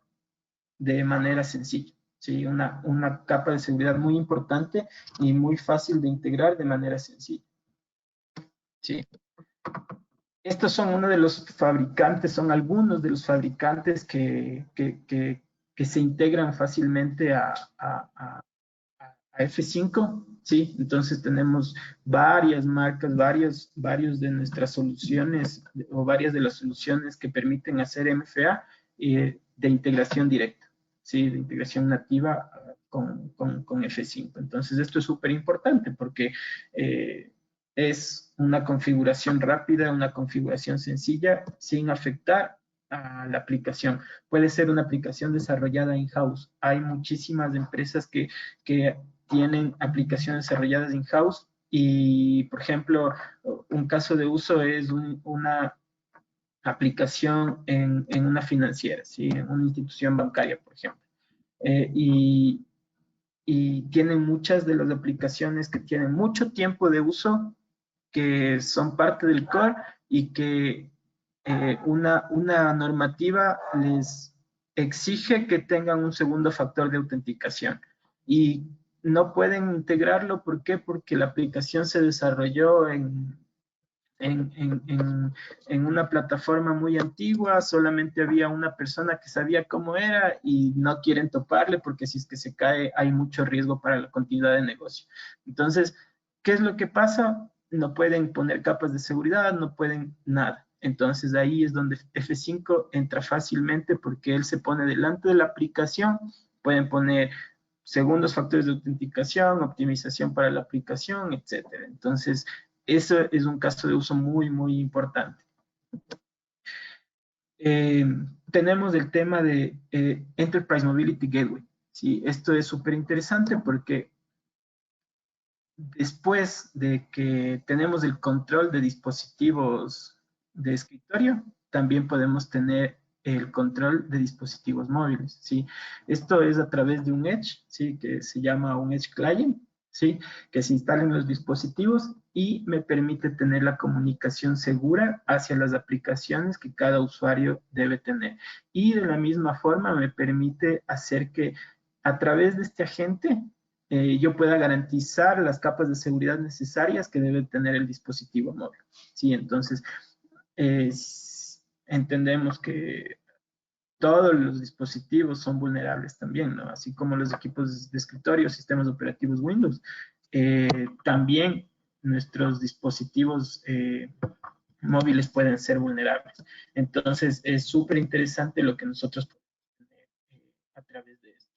de manera sencilla. ¿Sí? Una capa de seguridad muy importante y muy fácil de integrar de manera sencilla. ¿Sí? Estos son uno de los fabricantes, son algunos de los fabricantes que se integran fácilmente a F5, ¿sí? Entonces tenemos varias marcas, varios de nuestras soluciones o varias de las soluciones que permiten hacer MFA de integración directa, ¿sí? De integración nativa con F5. Entonces esto es súper importante porque es una configuración rápida, una configuración sencilla, sin afectar a la aplicación. Puede ser una aplicación desarrollada in-house. Hay muchísimas empresas que tienen aplicaciones desarrolladas in-house y, por ejemplo, un caso de uso es una aplicación en una financiera, ¿sí? En una institución bancaria, por ejemplo. Y tienen muchas de las aplicaciones que tienen mucho tiempo de uso, que son parte del core y que una normativa les exige que tengan un segundo factor de autenticación. Y no pueden integrarlo, ¿por qué? Porque la aplicación se desarrolló en una plataforma muy antigua, solamente había una persona que sabía cómo era y no quieren toparle porque si es que se cae hay mucho riesgo para la continuidad de negocio. Entonces, ¿qué es lo que pasa? No pueden poner capas de seguridad, no pueden nada. Entonces ahí es donde F5 entra fácilmente porque él se pone delante de la aplicación, pueden poner segundos factores de autenticación, optimización para la aplicación, etcétera. Entonces, eso es un caso de uso muy, muy importante. Tenemos el tema de Enterprise Mobility Gateway. ¿Sí? Esto es súper interesante porque después de que tenemos el control de dispositivos de escritorio, también podemos tener el control de dispositivos móviles, ¿sí? Esto es a través de un Edge, ¿sí? Que se llama un Edge Client, ¿sí? Que se instala en los dispositivos y me permite tener la comunicación segura hacia las aplicaciones que cada usuario debe tener. Y de la misma forma me permite hacer que a través de este agente yo pueda garantizar las capas de seguridad necesarias que debe tener el dispositivo móvil. ¿Sí? Entonces, entendemos que todos los dispositivos son vulnerables también, ¿no? Así como los equipos de escritorio, sistemas operativos Windows, también nuestros dispositivos móviles pueden ser vulnerables. Entonces, es súper interesante lo que nosotros podemos tener a través de esto.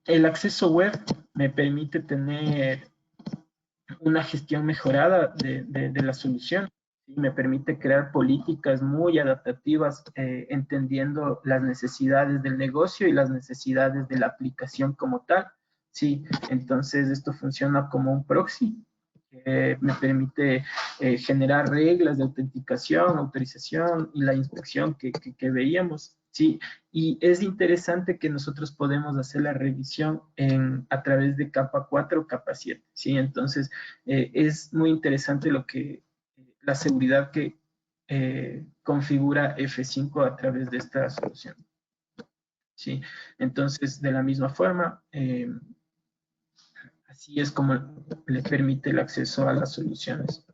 El acceso web me permite tener una gestión mejorada de la solución. ¿Sí? Me permite crear políticas muy adaptativas, entendiendo las necesidades del negocio y las necesidades de la aplicación como tal. Sí, entonces esto funciona como un proxy. Me permite generar reglas de autenticación, autorización y la inspección que veíamos. Sí, y es interesante que nosotros podemos hacer la revisión a través de capa 4 o capa 7. ¿Sí? Entonces, es muy interesante la seguridad que configura F5 a través de esta solución. ¿Sí? Entonces, de la misma forma, así es como le permite el acceso a las soluciones.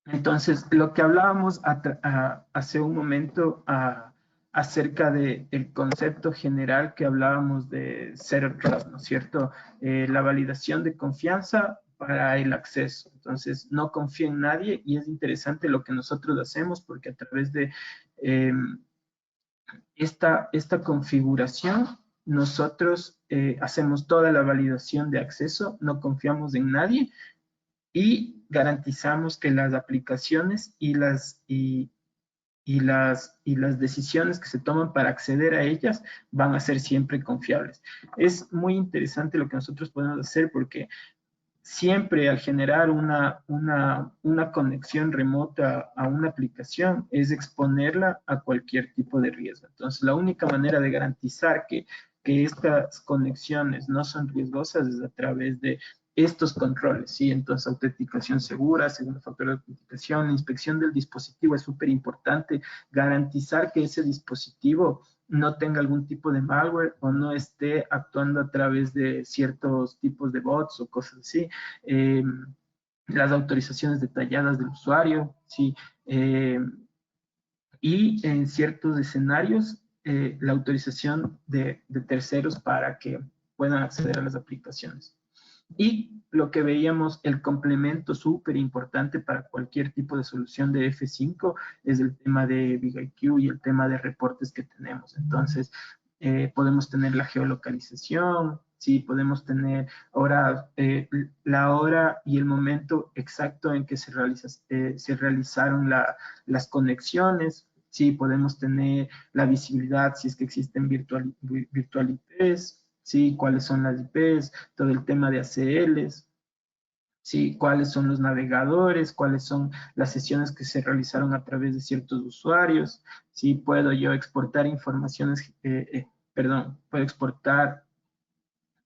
Entonces, lo que hablábamos hace un momento acerca del concepto general que hablábamos de Zero Trust, ¿no es cierto? La validación de confianza para el acceso. Entonces, no confío en nadie y es interesante lo que nosotros hacemos porque a través de esta configuración, nosotros hacemos toda la validación de acceso, no confiamos en nadie y garantizamos que las aplicaciones y las decisiones que se toman para acceder a ellas van a ser siempre confiables. Es muy interesante lo que nosotros podemos hacer porque siempre al generar una conexión remota a una aplicación es exponerla a cualquier tipo de riesgo. Entonces, la única manera de garantizar que estas conexiones no son riesgosas es a través de estos controles, ¿sí? Entonces, autenticación segura, segundo factor de autenticación, la inspección del dispositivo es súper importante, garantizar que ese dispositivo no tenga algún tipo de malware o no esté actuando a través de ciertos tipos de bots o cosas así. Las autorizaciones detalladas del usuario, ¿sí? Y en ciertos escenarios, la autorización de terceros para que puedan acceder a las aplicaciones. Y lo que veíamos, el complemento súper importante para cualquier tipo de solución de F5 es el tema de BigIQ y el tema de reportes que tenemos. Entonces, podemos tener la geolocalización, sí, podemos tener la hora y el momento exacto en que se realizaron las conexiones, sí, podemos tener la visibilidad si es que existen virtual IPs, sí, cuáles son las IPs, todo el tema de ACLs, sí, cuáles son los navegadores, cuáles son las sesiones que se realizaron a través de ciertos usuarios, sí, puedo yo exportar informaciones, puedo exportar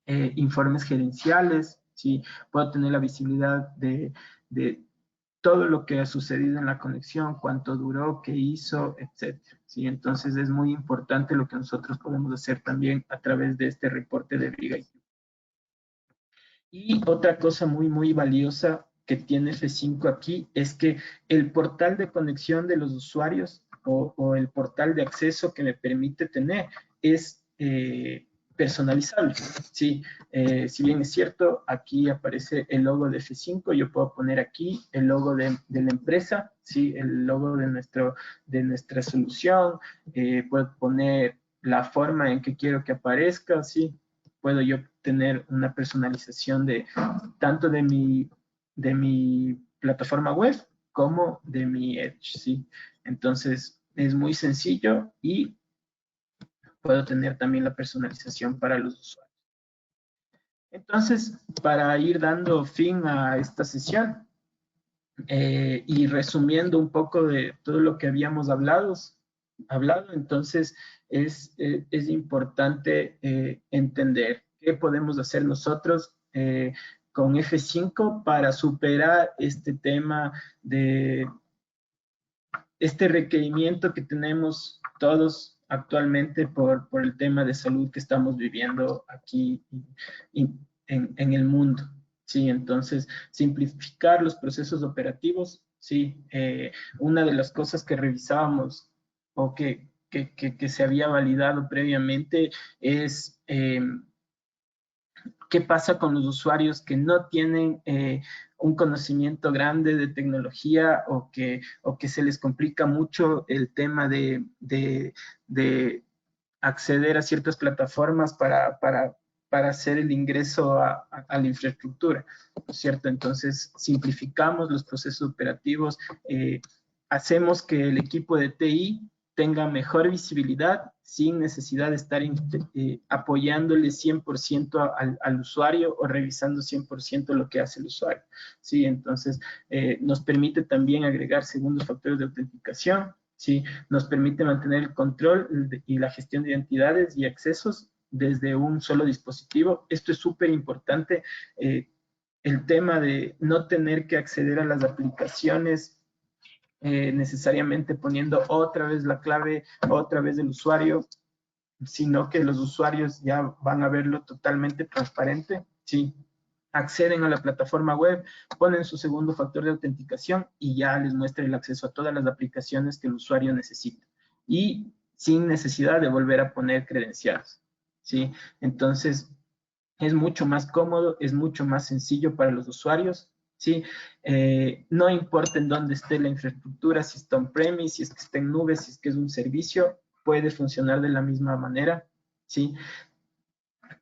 informes gerenciales, sí, puedo tener la visibilidad de todo lo que ha sucedido en la conexión, cuánto duró, qué hizo, etcétera. ¿Sí? Entonces es muy importante lo que nosotros podemos hacer también a través de este reporte de BigIQ. Y otra cosa muy, muy valiosa que tiene F5 aquí es que el portal de conexión de los usuarios o el portal de acceso que me permite tener es personalizable. ¿Sí? Si bien es cierto, aquí aparece el logo de F5, yo puedo poner aquí el logo de la empresa, ¿sí? El logo de nuestra solución, puedo poner la forma en que quiero que aparezca, ¿sí? Puedo yo tener una personalización tanto de mi plataforma web como de mi Edge, ¿sí? Entonces, es muy sencillo y puedo tener también la personalización para los usuarios. Entonces, para ir dando fin a esta sesión y resumiendo un poco de todo lo que habíamos hablado, entonces es importante entender qué podemos hacer nosotros con F5 para superar este tema de este requerimiento que tenemos todos actualmente por el tema de salud que estamos viviendo aquí en el mundo. Sí, entonces, simplificar los procesos operativos, sí, una de las cosas que revisábamos o que se había validado previamente es qué pasa con los usuarios que no tienen un conocimiento grande de tecnología o que se les complica mucho el tema de acceder a ciertas plataformas para hacer el ingreso a la infraestructura, ¿no es cierto? Entonces, simplificamos los procesos operativos, hacemos que el equipo de TI tenga mejor visibilidad sin necesidad de estar apoyándole 100% al usuario o revisando 100% lo que hace el usuario. ¿Sí? Entonces, nos permite también agregar segundos factores de autenticación, ¿sí? Nos permite mantener el control y la gestión de identidades y accesos desde un solo dispositivo. Esto es súper importante. El tema de no tener que acceder a las aplicaciones necesariamente poniendo otra vez la clave, otra vez el usuario, sino que los usuarios ya van a verlo totalmente transparente, ¿sí? Acceden a la plataforma web, ponen su segundo factor de autenticación y ya les muestra el acceso a todas las aplicaciones que el usuario necesita. Y sin necesidad de volver a poner credenciales, ¿sí? Entonces, es mucho más cómodo, es mucho más sencillo para los usuarios, ¿sí? No importa en dónde esté la infraestructura, si está on-premise, si es que está en nube, si es que es un servicio, puede funcionar de la misma manera, ¿sí?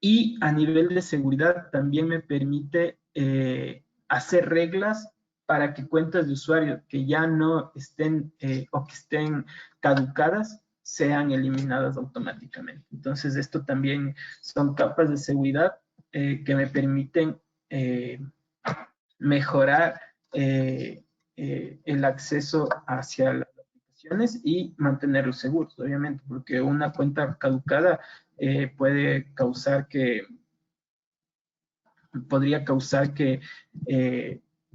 Y a nivel de seguridad también me permite hacer reglas para que cuentas de usuario que ya no estén o que estén caducadas sean eliminadas automáticamente. Entonces, esto también son capas de seguridad que me permiten mejorar el acceso hacia las aplicaciones y mantenerlos seguros, obviamente, porque una cuenta caducada puede causar que podría causar que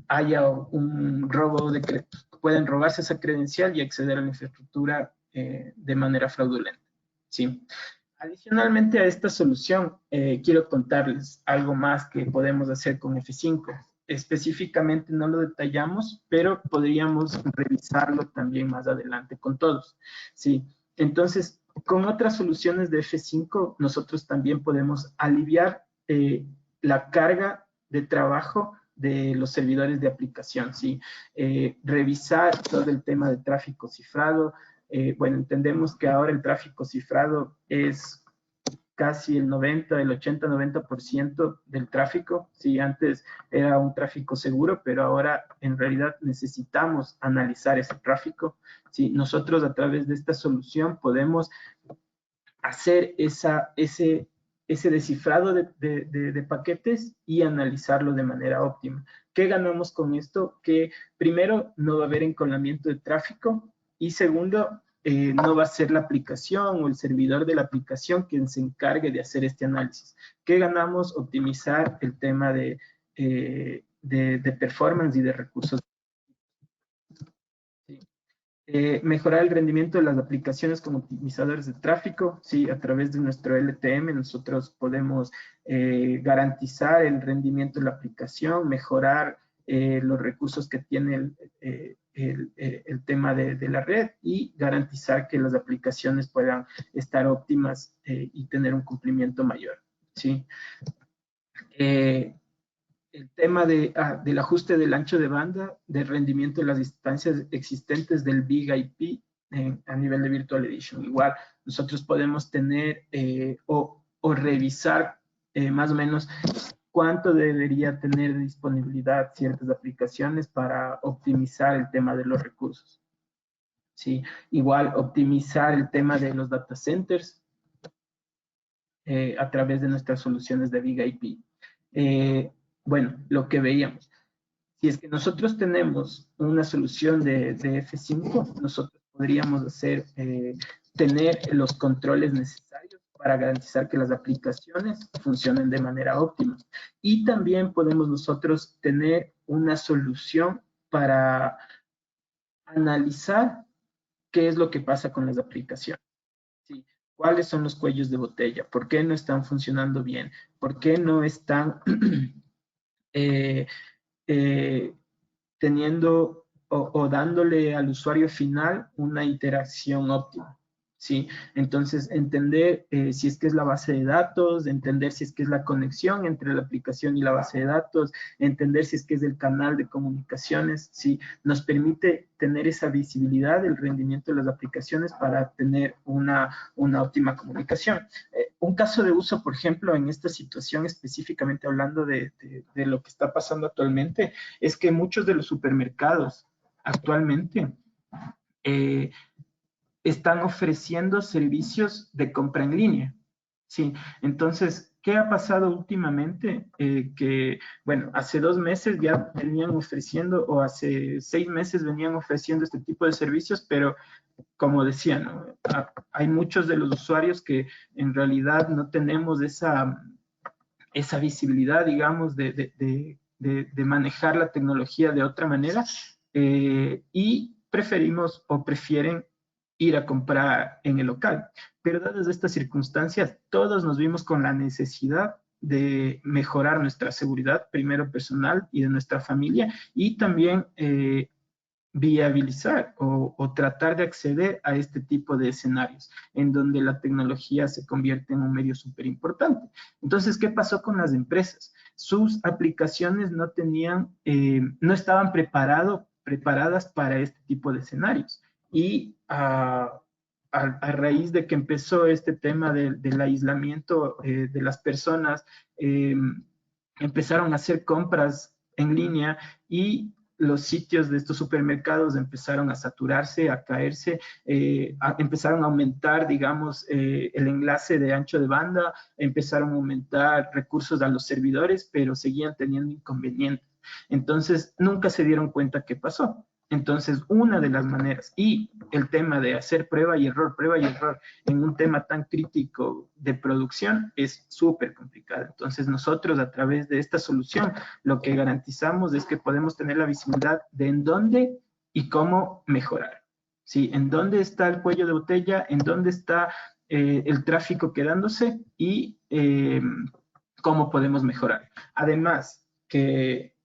haya un robo pueden robarse esa credencial y acceder a la infraestructura de manera fraudulenta. ¿Sí? Adicionalmente a esta solución, quiero contarles algo más que podemos hacer con F5. Específicamente no lo detallamos, pero podríamos revisarlo también más adelante con todos. ¿Sí? Entonces, con otras soluciones de F5, nosotros también podemos aliviar la carga de trabajo de los servidores de aplicación, ¿sí? Revisar todo el tema de tráfico cifrado. Bueno, entendemos que ahora el tráfico cifrado es casi el 90, el 80-90% del tráfico. Sí, antes era un tráfico seguro, pero ahora en realidad necesitamos analizar ese tráfico. Sí, nosotros a través de esta solución podemos hacer ese descifrado de paquetes y analizarlo de manera óptima. ¿Qué ganamos con esto? Que primero no va a haber encolamiento de tráfico y segundo, no va a ser la aplicación o el servidor de la aplicación quien se encargue de hacer este análisis. ¿Qué ganamos? Optimizar el tema de performance y de recursos. Sí. Mejorar el rendimiento de las aplicaciones con optimizadores de tráfico. Sí, a través de nuestro LTM nosotros podemos garantizar el rendimiento de la aplicación, mejorar los recursos que tiene el tema de la red y garantizar que las aplicaciones puedan estar óptimas y tener un cumplimiento mayor. ¿Sí? El tema del ajuste del ancho de banda, del rendimiento de las distancias existentes del Big IP a nivel de Virtual Edition. Igual, nosotros podemos tener o revisar más o menos cuánto debería tener de disponibilidad ciertas aplicaciones para optimizar el tema de los recursos. ¿Sí? Igual, optimizar el tema de los data centers a través de nuestras soluciones de Big IP. Bueno, lo que veíamos. Si es que nosotros tenemos una solución de F5, nosotros podríamos tener los controles necesarios para garantizar que las aplicaciones funcionen de manera óptima. Y también podemos nosotros tener una solución para analizar qué es lo que pasa con las aplicaciones. ¿Sí? ¿Cuáles son los cuellos de botella? ¿Por qué no están funcionando bien? ¿Por qué no están teniendo o dándole al usuario final una interacción óptima? ¿Sí? Entonces, entender si es que es la base de datos, entender si es que es la conexión entre la aplicación y la base de datos, entender si es que es el canal de comunicaciones, ¿sí? Nos permite tener esa visibilidad del rendimiento de las aplicaciones para tener una óptima comunicación. Un caso de uso, por ejemplo, en esta situación específicamente hablando de lo que está pasando actualmente, es que muchos de los supermercados actualmente están ofreciendo servicios de compra en línea. Sí, entonces, ¿qué ha pasado últimamente? Que, bueno, hace 2 meses ya venían ofreciendo, o hace 6 meses venían ofreciendo este tipo de servicios, pero como decía, ¿no? Hay muchos de los usuarios que en realidad no tenemos esa visibilidad, digamos, de manejar la tecnología de otra manera y preferimos o prefieren ir a comprar en el local. Pero dadas estas circunstancias, todos nos vimos con la necesidad de mejorar nuestra seguridad, primero personal y de nuestra familia, y también viabilizar o tratar de acceder a este tipo de escenarios en donde la tecnología se convierte en un medio súper importante. Entonces, ¿qué pasó con las empresas? Sus aplicaciones no estaban preparadas para este tipo de escenarios. Y a raíz de que empezó este tema del aislamiento de las personas, empezaron a hacer compras en línea y los sitios de estos supermercados empezaron a saturarse, a caerse, empezaron a aumentar, digamos, el enlace de ancho de banda, empezaron a aumentar recursos a los servidores, pero seguían teniendo inconvenientes. Entonces, nunca se dieron cuenta qué pasó. Entonces, una de las maneras, y el tema de hacer prueba y error en un tema tan crítico de producción es súper complicado. Entonces, nosotros a través de esta solución, lo que garantizamos es que podemos tener la visibilidad de en dónde y cómo mejorar. ¿Sí? En dónde está el cuello de botella, en dónde está el tráfico quedándose y cómo podemos mejorar. Además, que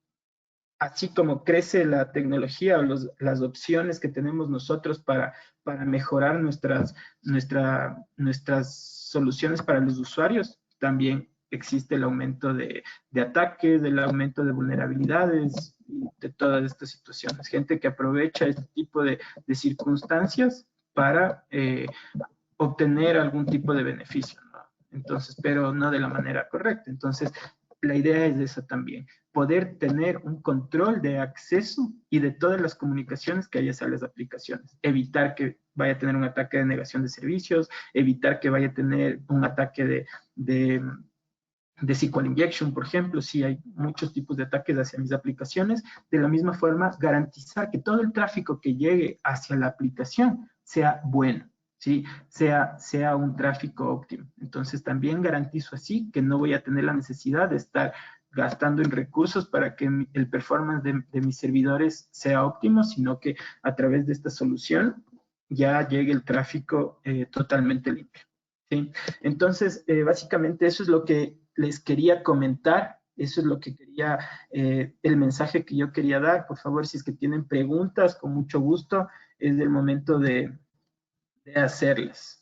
así como crece la tecnología o las opciones que tenemos nosotros para mejorar nuestras soluciones para los usuarios, también existe el aumento de ataques, el aumento de vulnerabilidades, de todas estas situaciones. Gente que aprovecha este tipo de circunstancias para obtener algún tipo de beneficio, ¿no? Entonces, pero no de la manera correcta. Entonces, la idea es esa también, poder tener un control de acceso y de todas las comunicaciones que hay hacia las aplicaciones. Evitar que vaya a tener un ataque de negación de servicios, evitar que vaya a tener un ataque de SQL injection, por ejemplo, si hay muchos tipos de ataques hacia mis aplicaciones. De la misma forma, garantizar que todo el tráfico que llegue hacia la aplicación sea bueno, ¿sí? Sea un tráfico óptimo. Entonces, también garantizo así que no voy a tener la necesidad de estar gastando en recursos para que el performance de mis servidores sea óptimo, sino que a través de esta solución ya llegue el tráfico totalmente limpio, ¿sí? Entonces, básicamente eso es lo que les quería comentar, eso es lo que quería, el mensaje que yo quería dar. Por favor, si es que tienen preguntas, con mucho gusto, es el momento de hacerlas.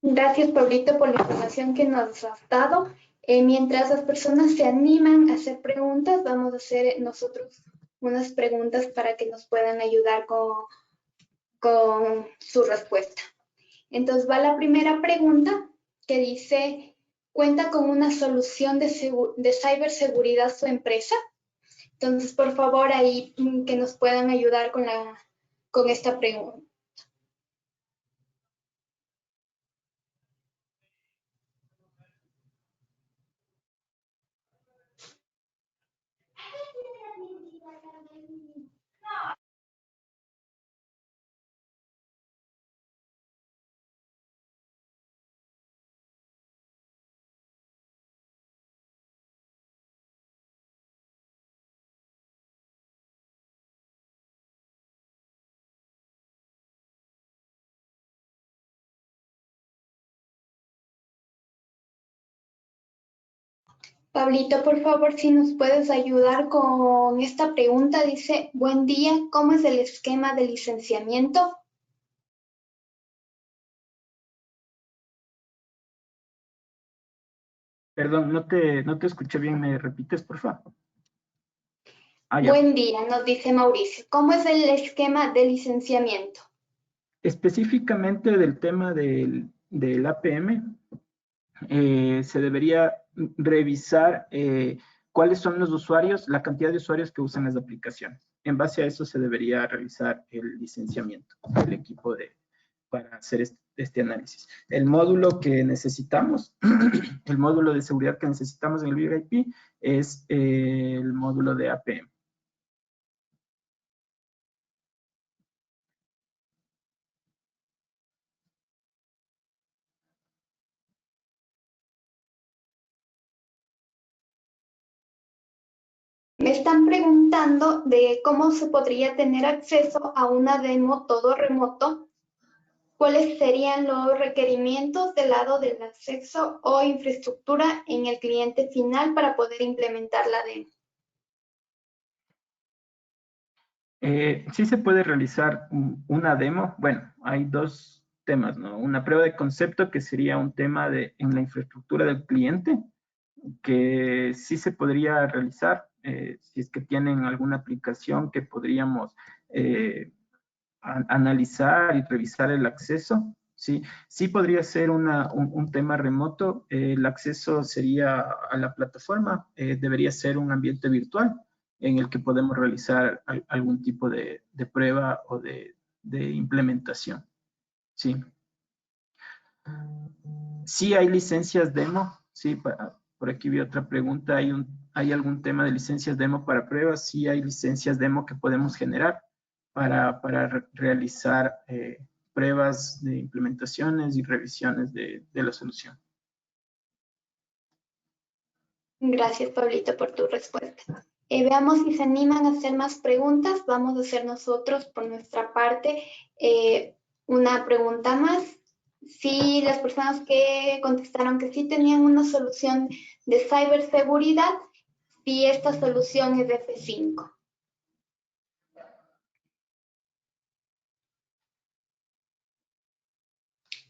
Gracias, Pablito, por la información que nos has dado. Mientras las personas se animan a hacer preguntas, vamos a hacer nosotros unas preguntas para que nos puedan ayudar con su respuesta. Entonces va la primera pregunta que dice, ¿cuenta con una solución de ciberseguridad su empresa? Entonces, por favor, ahí que nos puedan ayudar con esta pregunta. Pablito, por favor, si nos puedes ayudar con esta pregunta. Dice, buen día, ¿cómo es el esquema de licenciamiento? Perdón, no te escuché bien, ¿me repites, por favor? Buen día, nos dice Mauricio. ¿Cómo es el esquema de licenciamiento? Específicamente del tema del APM, se debería revisar cuáles son los usuarios, la cantidad de usuarios que usan las aplicaciones. En base a eso se debería realizar el licenciamiento del equipo para hacer este análisis. El módulo que necesitamos, el módulo de seguridad que necesitamos en el VIP es el módulo de APM. Me están preguntando de cómo se podría tener acceso a una demo todo remoto. ¿Cuáles serían los requerimientos del lado del acceso o infraestructura en el cliente final para poder implementar la demo? Sí se puede realizar una demo. Bueno, hay dos temas, ¿no? Una prueba de concepto que sería un tema en la infraestructura del cliente, que sí se podría realizar si es que tienen alguna aplicación que podríamos analizar y revisar el acceso. Sí, sí podría ser un tema remoto. El acceso sería a la plataforma, debería ser un ambiente virtual en el que podemos realizar algún tipo de prueba o de implementación. Sí. Sí hay licencias demo, sí, por aquí vi otra pregunta, ¿hay algún tema de licencias demo para pruebas? Sí hay licencias demo que podemos generar para realizar pruebas de implementaciones y revisiones de la solución. Gracias, Pablito, por tu respuesta. Veamos si se animan a hacer más preguntas. Vamos a hacer nosotros, por nuestra parte, una pregunta más. Si las personas que contestaron que sí tenían una solución de ciberseguridad, si esta solución es de F5.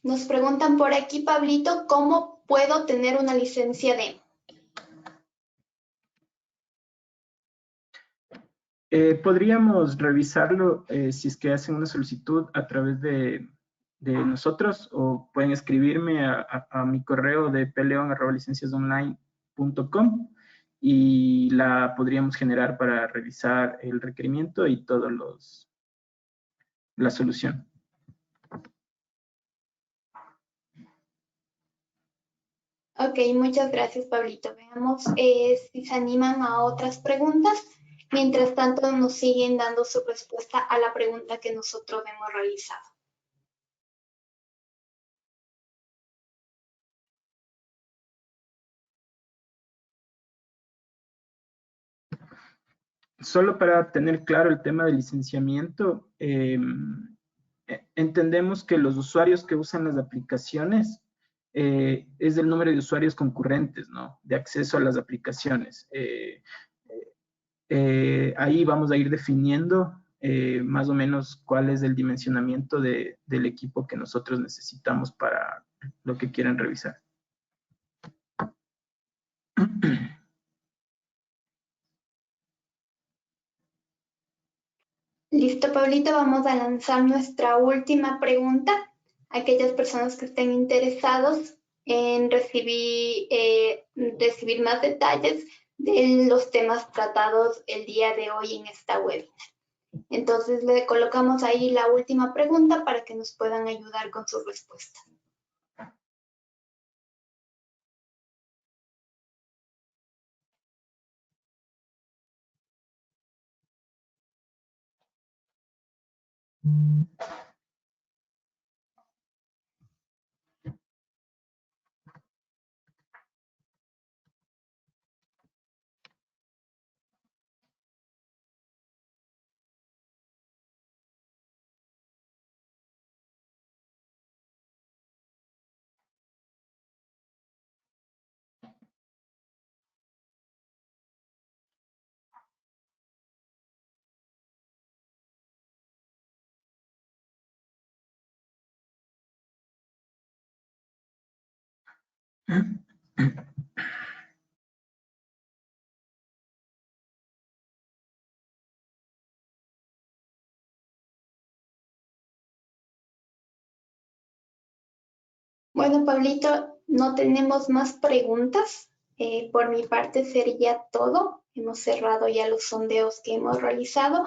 Nos preguntan por aquí, Pablito, ¿cómo puedo tener una licencia demo? Podríamos revisarlo si es que hacen una solicitud a través de nosotros, o pueden escribirme a mi correo de peleon@licenciasonline.com y la podríamos generar para revisar el requerimiento y la solución. Ok, muchas gracias, Pablito. Veamos si se animan a otras preguntas. Mientras tanto, nos siguen dando su respuesta a la pregunta que nosotros hemos realizado. Solo para tener claro el tema del licenciamiento, entendemos que los usuarios que usan las aplicaciones es el número de usuarios concurrentes, ¿no? De acceso a las aplicaciones. Ahí vamos a ir definiendo más o menos cuál es el dimensionamiento del equipo que nosotros necesitamos para lo que quieran revisar. Listo, Pablito, vamos a lanzar nuestra última pregunta. Aquellas personas que estén interesados en recibir más detalles de los temas tratados el día de hoy en esta webinar. Entonces le colocamos ahí la última pregunta para que nos puedan ayudar con su respuesta. Bueno, Pablito, no tenemos más preguntas. Por mi parte sería todo. Hemos cerrado ya los sondeos que hemos realizado.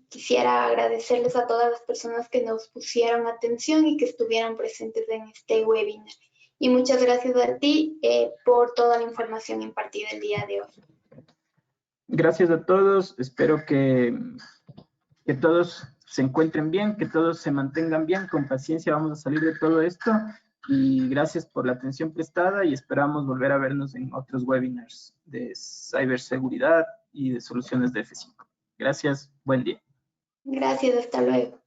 Quisiera agradecerles a todas las personas que nos pusieron atención y que estuvieron presentes en este webinar. Y muchas gracias a ti por toda la información impartida el día de hoy. Gracias a todos. Espero que todos se encuentren bien, que todos se mantengan bien. Con paciencia vamos a salir de todo esto. Y gracias por la atención prestada y esperamos volver a vernos en otros webinars de ciberseguridad y de soluciones de F5. Gracias, buen día. Gracias, hasta luego.